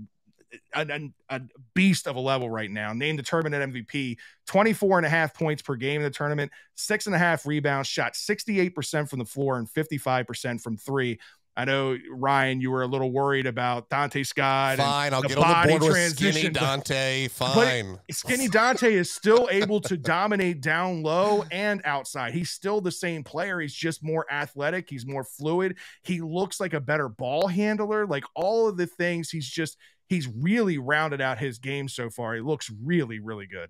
a beast of a level right now, named the tournament MVP, 24.5 points per game in the tournament, 6.5 rebounds, shot 68% from the floor and 55% from 3. I know, Ryan, you were a little worried about Dante Scott. Fine, I'll get on the board with skinny Dante. Fine. But skinny Dante is still able to dominate down low and outside. He's still the same player. He's just more athletic. He's more fluid. He looks like a better ball handler. Like all of the things, he's really rounded out his game so far. He looks really, really good.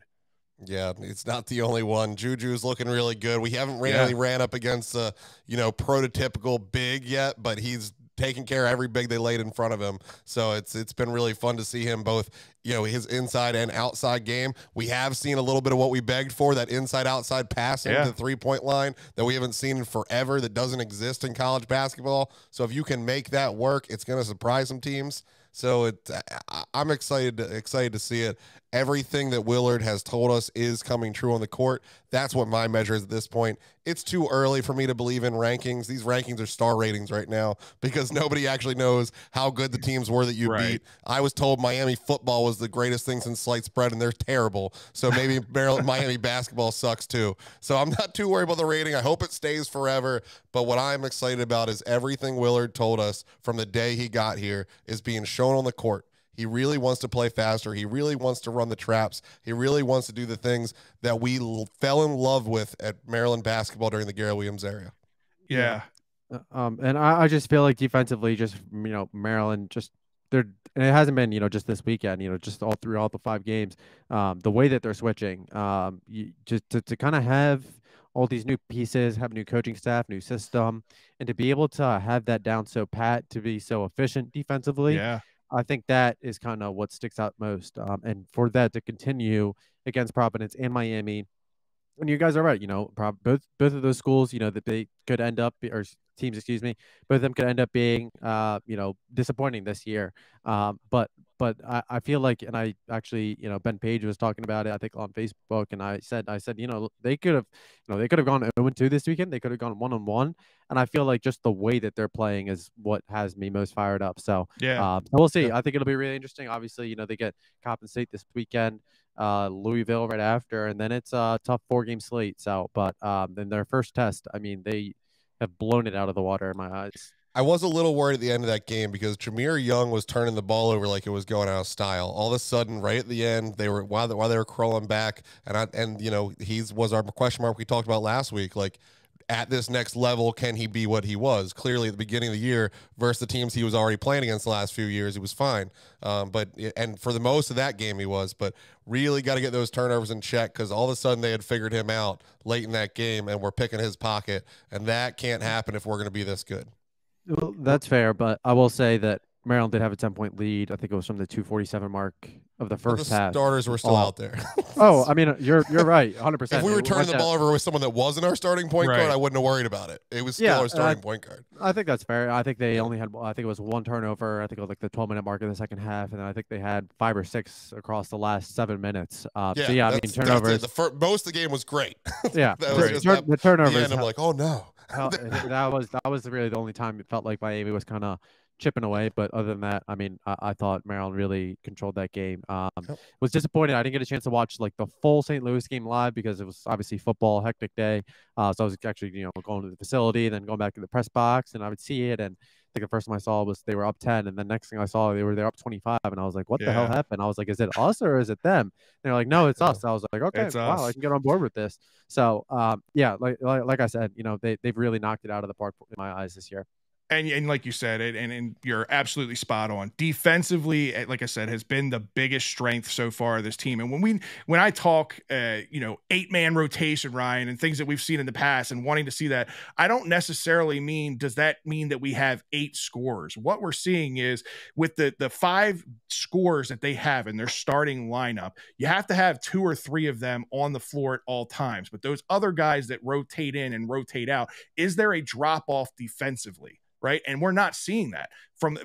Yeah, it's not the only one. Juju's looking really good. We haven't really ran up against a, prototypical big yet, but he's taking care of every big they laid in front of him. So it's been really fun to see him both, his inside and outside game. We have seen a little bit of what we begged for, that inside-outside passing to the three-point line that we haven't seen in forever, that doesn't exist in college basketball. So if you can make that work, it's going to surprise some teams. So I'm excited to see it. Everything that Willard has told us is coming true on the court. That's what my measure is at this point. It's too early for me to believe in rankings. These rankings are star ratings right now because nobody actually knows how good the teams were that you beat. I was told Miami football was the greatest thing since sliced bread, and they're terrible. So maybe Miami basketball sucks too. So I'm not too worried about the rating. I hope it stays forever. But what I'm excited about is everything Willard told us from the day he got here is being shown on the court. He really wants to play faster. He really wants to run the traps. He really wants to do the things that we fell in love with at Maryland basketball during the Garrett Williams era. Yeah. And I just feel like defensively, just, Maryland and it hasn't been, just this weekend, just all throughout the 5 games, the way that they're switching, just to kind of have all these new pieces, have new coaching staff, new system, and to be able to have that down so pat, to be so efficient defensively. Yeah. I think that is kind of what sticks out most. And for that to continue against Providence and Miami, and you guys are right, both of those schools, that they could end up, or teams, excuse me, both of them could end up being, disappointing this year. But But I feel like, and I actually, Ben Page was talking about it, I think on Facebook, and I said, they could have, they could have gone 0-2 this weekend. They could have gone 1-1. And I feel like just the way that they're playing is what has me most fired up. So, Yeah. so we'll see. Yeah. I think it'll be really interesting. Obviously, they get Coppin State this weekend, Louisville right after, and then it's a tough 4-game slate. So, but then their first test, I mean, they have blown it out of the water in my eyes. I was a little worried at the end of that game because Jameer Young was turning the ball over like it was going out of style. All of a sudden, right at the end, they were while they were crawling back, and he was our question mark we talked about last week. Like, at this next level, can he be what he was? Clearly, at the beginning of the year, versus the teams he was already playing against the last few years, he was fine. And for the most of that game, he was. But really got to get those turnovers in check because all of a sudden they had figured him out late in that game and were picking his pocket, and that can't happen if we're going to be this good. Well, that's fair, but I will say that Maryland did have a 10-point lead. I think it was from the 2:47 mark of the first half. Starters were still out there. I mean, you're right, 100%. If we were turning the ball over with someone that wasn't our starting point guard, I wouldn't have worried about it. It was still our starting point guard. I think that's fair. I think they only had, I think it was 1 turnover. I think it was like the 12-minute mark of the second half, and then I think they had 5 or 6 across the last 7 minutes. I mean, turnovers. Most of the game was great. Yeah, the turnovers. I'm like, oh no. that was really the only time it felt like Miami was kind of chipping away. But other than that, I mean, I thought Maryland really controlled that game. Was disappointed I didn't get a chance to watch like the full St. Louis game live because it was obviously football, hectic day. So I was actually going to the facility, then going back to the press box, and I would see it. And I think the first time I saw was they were up 10, and the next thing I saw they're up 25, and I was like, what the hell happened? I was like, is it us or is it them? And they're like, no, it's us. I was like, okay, wow, I can get on board with this. So like I said, they've really knocked it out of the park in my eyes this year. And like you said, and you're absolutely spot on. Defensively, like I said, has been the biggest strength so far of this team. And when I talk, 8-man rotation, Ryan, and things that we've seen in the past, and wanting to see that, I don't necessarily mean does that mean that we have 8 scorers. What we're seeing is with the 5 scorers that they have in their starting lineup, you have to have 2 or 3 of them on the floor at all times. But those other guys that rotate in and rotate out, is there a drop off defensively? Right. And we're not seeing that from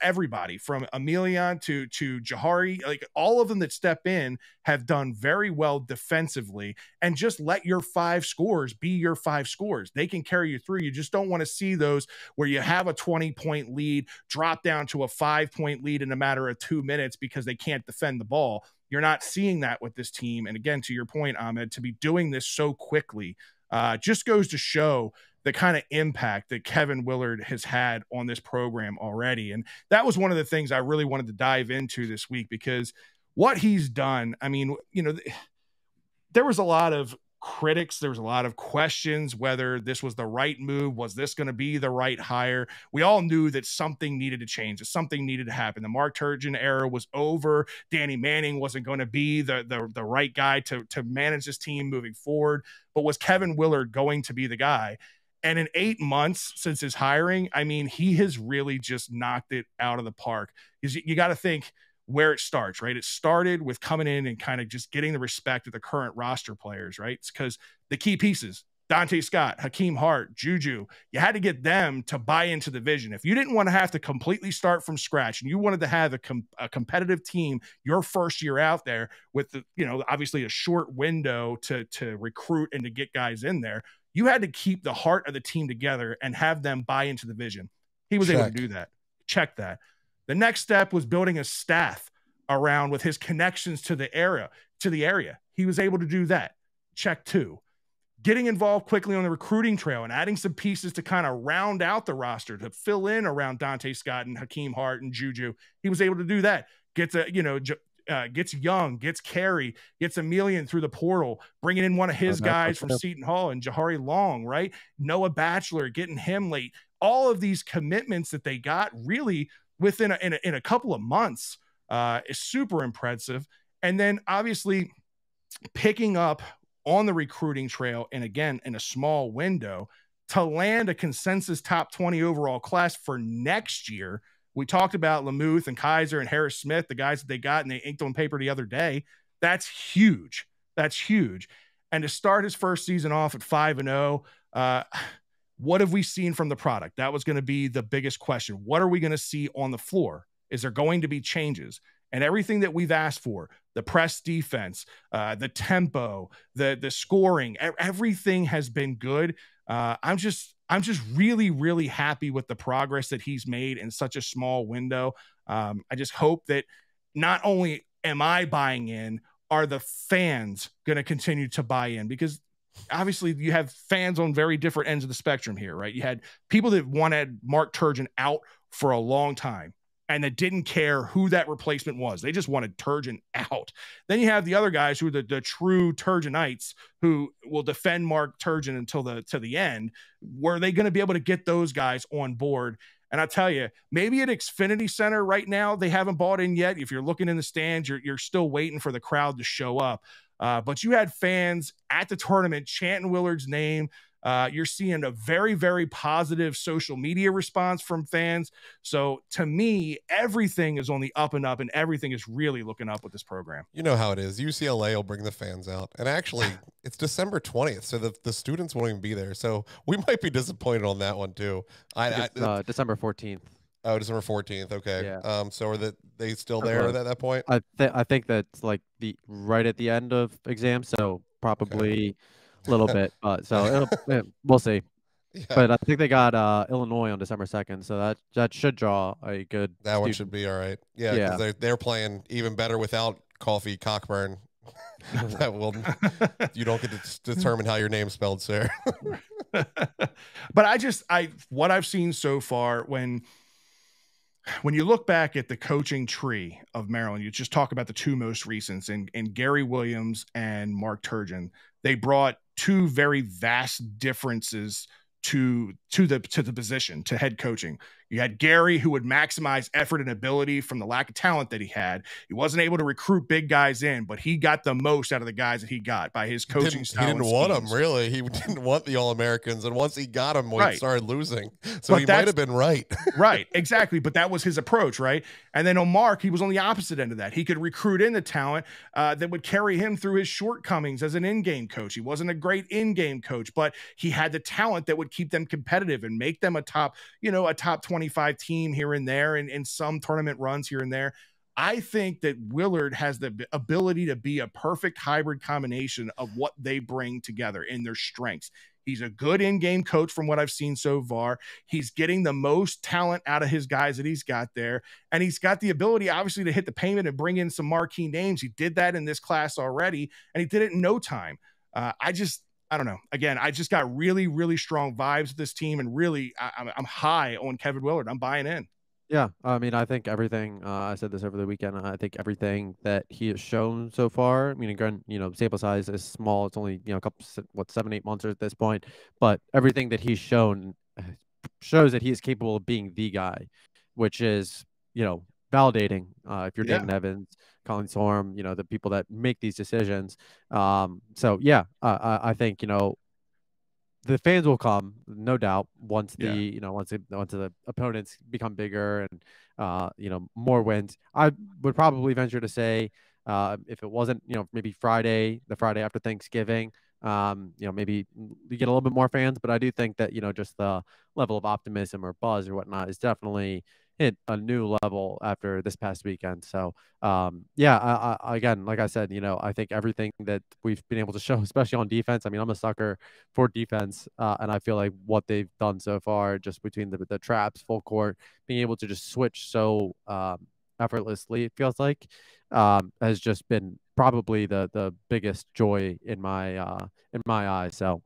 everybody, from Emilion to Jahari. Like, all of them that step in have done very well defensively, and just let your 5 scores be your 5 scores. They can carry you through. You just don't want to see those where you have a 20-point lead drop down to a 5-point lead in a matter of 2 minutes because they can't defend the ball. You're not seeing that with this team. And again, to your point, Ahmed, to be doing this so quickly just goes to show the kind of impact that Kevin Willard has had on this program already. And that was one of the things I really wanted to dive into this week, because what he's done, I mean, there was a lot of critics. There was a lot of questions whether this was the right move. Was this going to be the right hire? We all knew that something needed to change, that something needed to happen. The Mark Turgeon era was over. Danny Manning wasn't going to be the right guy to manage this team moving forward. But was Kevin Willard going to be the guy? And in 8 months since his hiring, I mean, he has really just knocked it out of the park. You got to think where it starts, right? It started with coming in and kind of just getting the respect of the current roster players, right? It's because the key pieces, Dante Scott, Hakeem Hart, Juju, you had to get them to buy into the vision. If you didn't want to have to completely start from scratch and you wanted to have a competitive team your first year out there with, obviously a short window to recruit and to get guys in there, you had to keep the heart of the team together and have them buy into the vision. He was able to do that. Check that. The next step was building a staff around with his connections to the area. He was able to do that. Check 2. Getting involved quickly on the recruiting trail and adding some pieces to kind of round out the roster to fill in around Dante Scott and Hakeem Hart and Juju. He was able to do that. Gets Young, gets Carey, gets Emilion through the portal, bringing in one of his guys from Seton Hall and Jahari Long, right? Noah Batchelor, getting him late. All of these commitments that they got really within a couple of months is super impressive. And then obviously picking up on the recruiting trail, and again, in a small window, to land a consensus top 20 overall class for next year. We talked about Lamuth and Kaiser and Harris Smith, the guys that they got and they inked on paper the other day. That's huge. That's huge. And to start his first season off at 5-0, what have we seen from the product? That was going to be the biggest question. What are we going to see on the floor? is there going to be changes. And everything that we've asked for, the press defense, the tempo, the scoring, everything has been good. I'm just really, really happy with the progress that he's made in such a small window. I just hope that not only am I buying in, are the fans going to continue to buy in? Because obviously you have fans on very different ends of the spectrum here, right? You had people that wanted Mark Turgeon out for a long time and that didn't care who that replacement was. They just wanted Turgeon out. Then you have the other guys who are the true Turgeonites who will defend Mark Turgeon until the end. Were they going to be able to get those guys on board? And I tell you, maybe at Xfinity Center right now, they haven't bought in yet. If you're looking in the stands, you're still waiting for the crowd to show up. But you had fans at the tournament chanting Willard's name. You're seeing a very, very positive social media response from fans. So to me, everything is on the up and up, and everything is really looking up with this program. You know how it is. UCLA will bring the fans out. And actually, it's December 20th, so the students won't even be there. So we might be disappointed on that one, too. December 14th. Oh, December 14th. Okay. Yeah. So are they still there at that point? I think that's like right at the end of exams, so probably a little bit. So we'll see. Yeah. But I think they got Illinois on December 2nd, so that should draw a good. That one should be all right. Yeah, because they're playing even better without Coffee Cockburn. That will you don't get to determine how your name's spelled, sir. But what I've seen so far, when you look back at the coaching tree of Maryland, you just talk about the two most recents in Gary Williams and Mark Turgeon. They brought two very vast differences to the position, to head coaching. You had Gary, who would maximize effort and ability from the lack of talent that he had. He wasn't able to recruit big guys in, but he got the most out of the guys that he got by his coaching style. He didn't want them, really. He didn't want the All-Americans, and once he got them, he started losing. So he might have been right. Right, exactly. But that was his approach, right? And then on Mark, he was on the opposite end of that. He could recruit in the talent that would carry him through his shortcomings as an in-game coach. He wasn't a great in-game coach, but he had the talent that would keep them competitive and make them a top 25 team here and there, and in some tournament runs here and there. I think that Willard has the ability to be a perfect hybrid combination of what they bring together in their strengths. He's a good in-game coach from what I've seen so far. He's getting the most talent out of his guys that he's got there. And he's got the ability, obviously, to hit the payment and bring in some marquee names. He did that in this class already, and he did it in no time. I don't know. Again, I just got really, really strong vibes with this team, and really, I'm high on Kevin Willard. I'm buying in. Yeah, I mean, I think everything. I said this over the weekend. I think everything that he has shown so far. I mean, again, sample size is small. It's only a couple, 7-8 months at this point. But everything that he's shown shows that he is capable of being the guy, which is validating. If you're David Evans, Colin Sorm, the people that make these decisions. So yeah, I think the fans will come, no doubt, once the opponents become bigger and more wins. I would probably venture to say, if it wasn't maybe the Friday after Thanksgiving, maybe you get a little bit more fans, but I do think that just the level of optimism or buzz or whatnot is definitely hit a new level after this past weekend. So I again, like I said, I think everything that we've been able to show, especially on defense, I mean, I'm a sucker for defense, and I feel like what they've done so far, just between the traps, full court, being able to just switch so effortlessly, it feels like, has just been probably the biggest joy in my eyes. So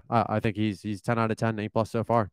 I think he's 10 out of 10, A+ so far.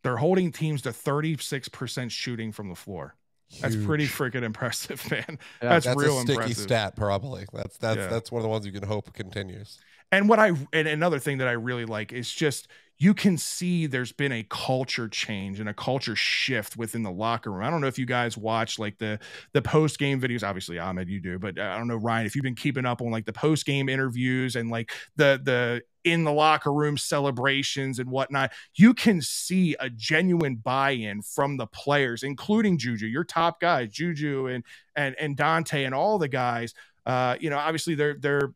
They're holding teams to 36% shooting from the floor. Huge. That's pretty freaking impressive, man. Yeah, that's real a sticky impressive stat, probably. That's one of the ones you can hope continues. And another thing that I really like is just, you can see there's been a culture change and a culture shift within the locker room. I don't know if you guys watch like the post game videos. Obviously, Ahmed, you do, but I don't know, Ryan, if you've been keeping up on like the post game interviews and like the in the locker room celebrations and whatnot, you can see a genuine buy-in from the players, including Juju, your top guys, Juju and Dante and all the guys. Obviously they're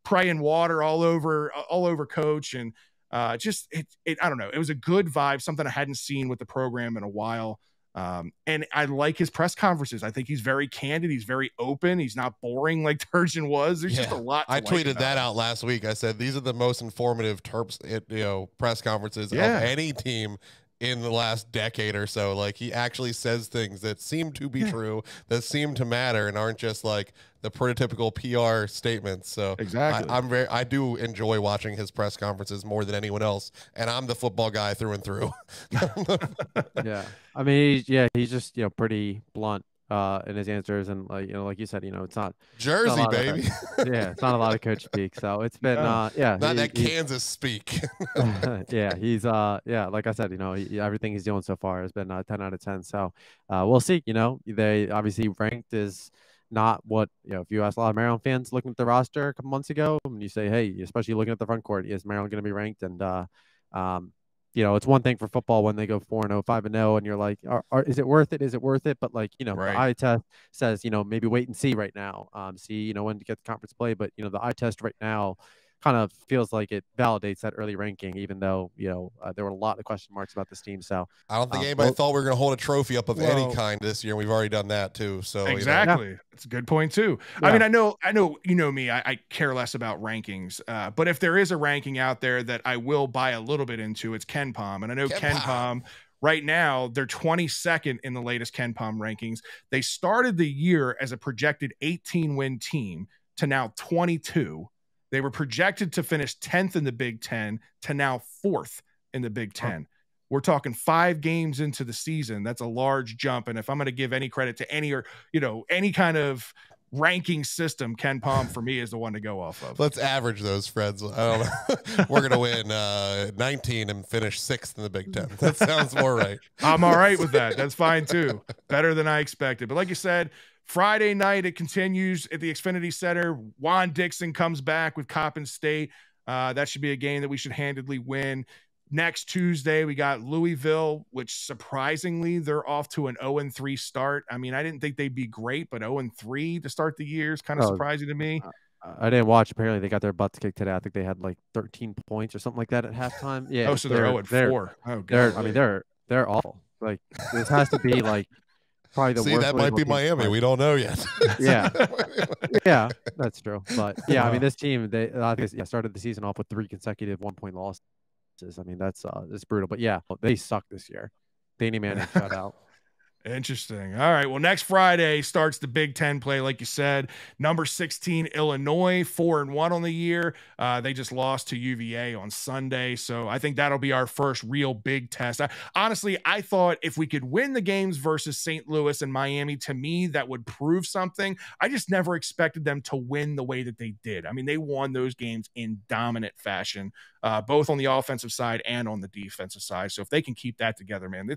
spraying water all over Coach, and I don't know. It was a good vibe, something I hadn't seen with the program in a while. And I like his press conferences. I think he's very candid. He's very open. He's not boring like Turgeon was. There's just a lot. I tweeted that out last week. I said, these are the most informative Terps, press conferences of any team in the last decade or so. Like, he actually says things that seem to be true, that seem to matter, and aren't just like the prototypical PR statements. So exactly, I do enjoy watching his press conferences more than anyone else, and I'm the football guy through and through. Yeah, I mean, he's just pretty blunt in his answers, and like you said, it's not Jersey, baby. It's not a lot of coach speak. So it's been not that Kansas speak. Yeah, he's like I said, everything he's doing so far has been 10 out of 10. So we'll see. They obviously ranked is not what if you ask a lot of Maryland fans looking at the roster a couple months ago, and you say, hey, especially looking at the front court, is Maryland going to be ranked? And it's one thing for football when they go 4-0, 5-0, and you're like, is it worth it? Is it worth it? But right. The eye test says, maybe wait and see right now. See, when to get the conference play. But, the eye test right now kind of feels like it validates that early ranking, even though, there were a lot of question marks about this team. So I don't think anybody thought we were going to hold a trophy up of any kind this year. We've already done that too. So exactly. It's a good point too. Yeah. I mean, I know, me, I care less about rankings, but if there is a ranking out there that I will buy a little bit into, it's KenPom. And I know KenPom right now, they're 22nd in the latest KenPom rankings. They started the year as a projected 18-win team to now 22. They were projected to finish 10th in the Big Ten to now 4th in the Big Ten. We're talking 5 games into the season. That's a large jump. And if I'm going to give any credit to any kind of ranking system, KenPom for me is the one to go off of. Let's average those, Freds. I don't know. We're going to win 19 and finish 6th in the Big Ten. That sounds more right. I'm all right with that. That's fine too. Better than I expected. But like you said, Friday night, it continues at the Xfinity Center. Juan Dixon comes back with Coppin State. That should be a game that we should handedly win. Next Tuesday, we got Louisville, which surprisingly, they're off to an 0-3 start. I mean, I didn't think they'd be great, but 0-3 to start the year is kind of surprising to me. I didn't watch. Apparently, they got their butts kicked today. I think they had like 13 points or something like that at halftime. Yeah. Oh, so they're 0-4. Oh, God. They're awful. Like, this has to be like probably the worst. That might be Miami. We don't know yet. Yeah, that's true. But yeah, I mean, this team, they started the season off with 3 consecutive 1-point losses. I mean, that's brutal. But yeah, they suck this year. Danny Manning shut out. Interesting. All right. Well, next Friday starts the Big Ten play, like you said. Number 16, Illinois, 4-1 on the year. They just lost to UVA on Sunday. So I think that'll be our first real big test. Honestly, I thought if we could win the games versus St. Louis and Miami, to me, that would prove something. I just never expected them to win the way that they did. I mean, they won those games in dominant fashion, both on the offensive side and on the defensive side. So if they can keep that together, man,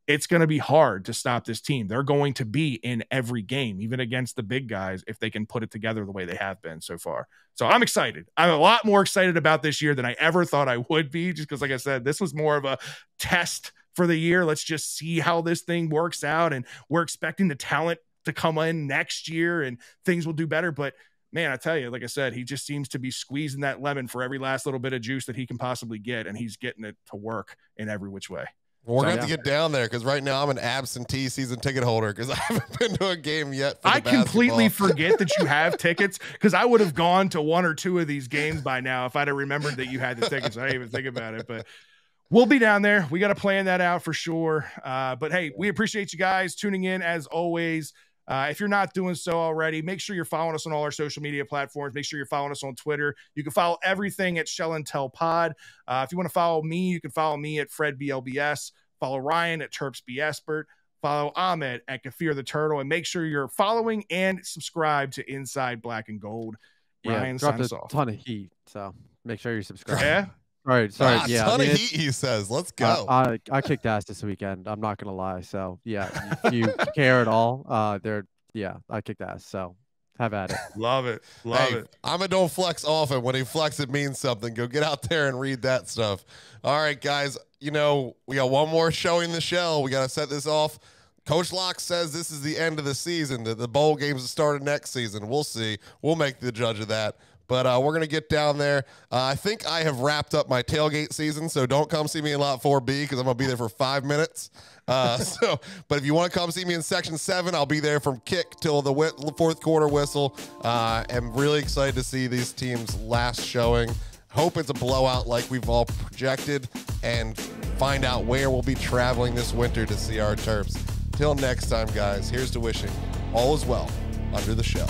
it's going to be hard to stop this team. They're going to be in every game, even against the big guys, if they can put it together the way they have been so far. So I'm excited. I'm a lot more excited about this year than I ever thought I would be, just because, like I said, this was more of a test for the year. Let's just see how this thing works out. And we're expecting the talent to come in next year and things will do better. But man, I tell you, like I said, he just seems to be squeezing that lemon for every last little bit of juice that he can possibly get. And he's getting it to work in every which way. Well, we're going to have to get down there because right now I'm an absentee season ticket holder because I haven't been to a game yet. I completely forget that you have tickets because I would have gone to 1 or 2 of these games by now if I'd have remembered that you had the tickets. I didn't even think about it, but we'll be down there. We got to plan that out for sure. But hey, we appreciate you guys tuning in as always. If you're not doing so already, make sure you're following us on all our social media platforms. Make sure you're following us on Twitter. You can follow everything at ShellnTell Pod. If you want to follow me, you can follow me at FredBLBS. Follow Ryan at TerpsBEspert. Follow Ahmed at Kafir the Turtle. And make sure you're following and subscribe to Inside Black and Gold. Ryan, dropped signs a off. ton of heat, so make sure you subscribe. Yeah? All right, sorry. A ton of heat, he says. Let's go. I kicked ass this weekend. I'm not going to lie. So, yeah, if you care at all, I kicked ass. So, have at it. Love it. Love it. I'm a don't flex often. When he flex, it means something. Go get out there and read that stuff. All right, guys. We got one more showing the shell. We got to set this off. Coach Locke says this is the end of the season. The bowl games have started next season. We'll see. We'll make the judge of that. But we're going to get down there. I think I have wrapped up my tailgate season, so don't come see me in Lot 4B because I'm going to be there for 5 minutes. But if you want to come see me in Section 7, I'll be there from kick till the fourth quarter whistle. I'm really excited to see these teams' last showing. Hope it's a blowout like we've all projected, and find out where we'll be traveling this winter to see our Terps. Till next time, guys, here's to wishing all is well under the shell.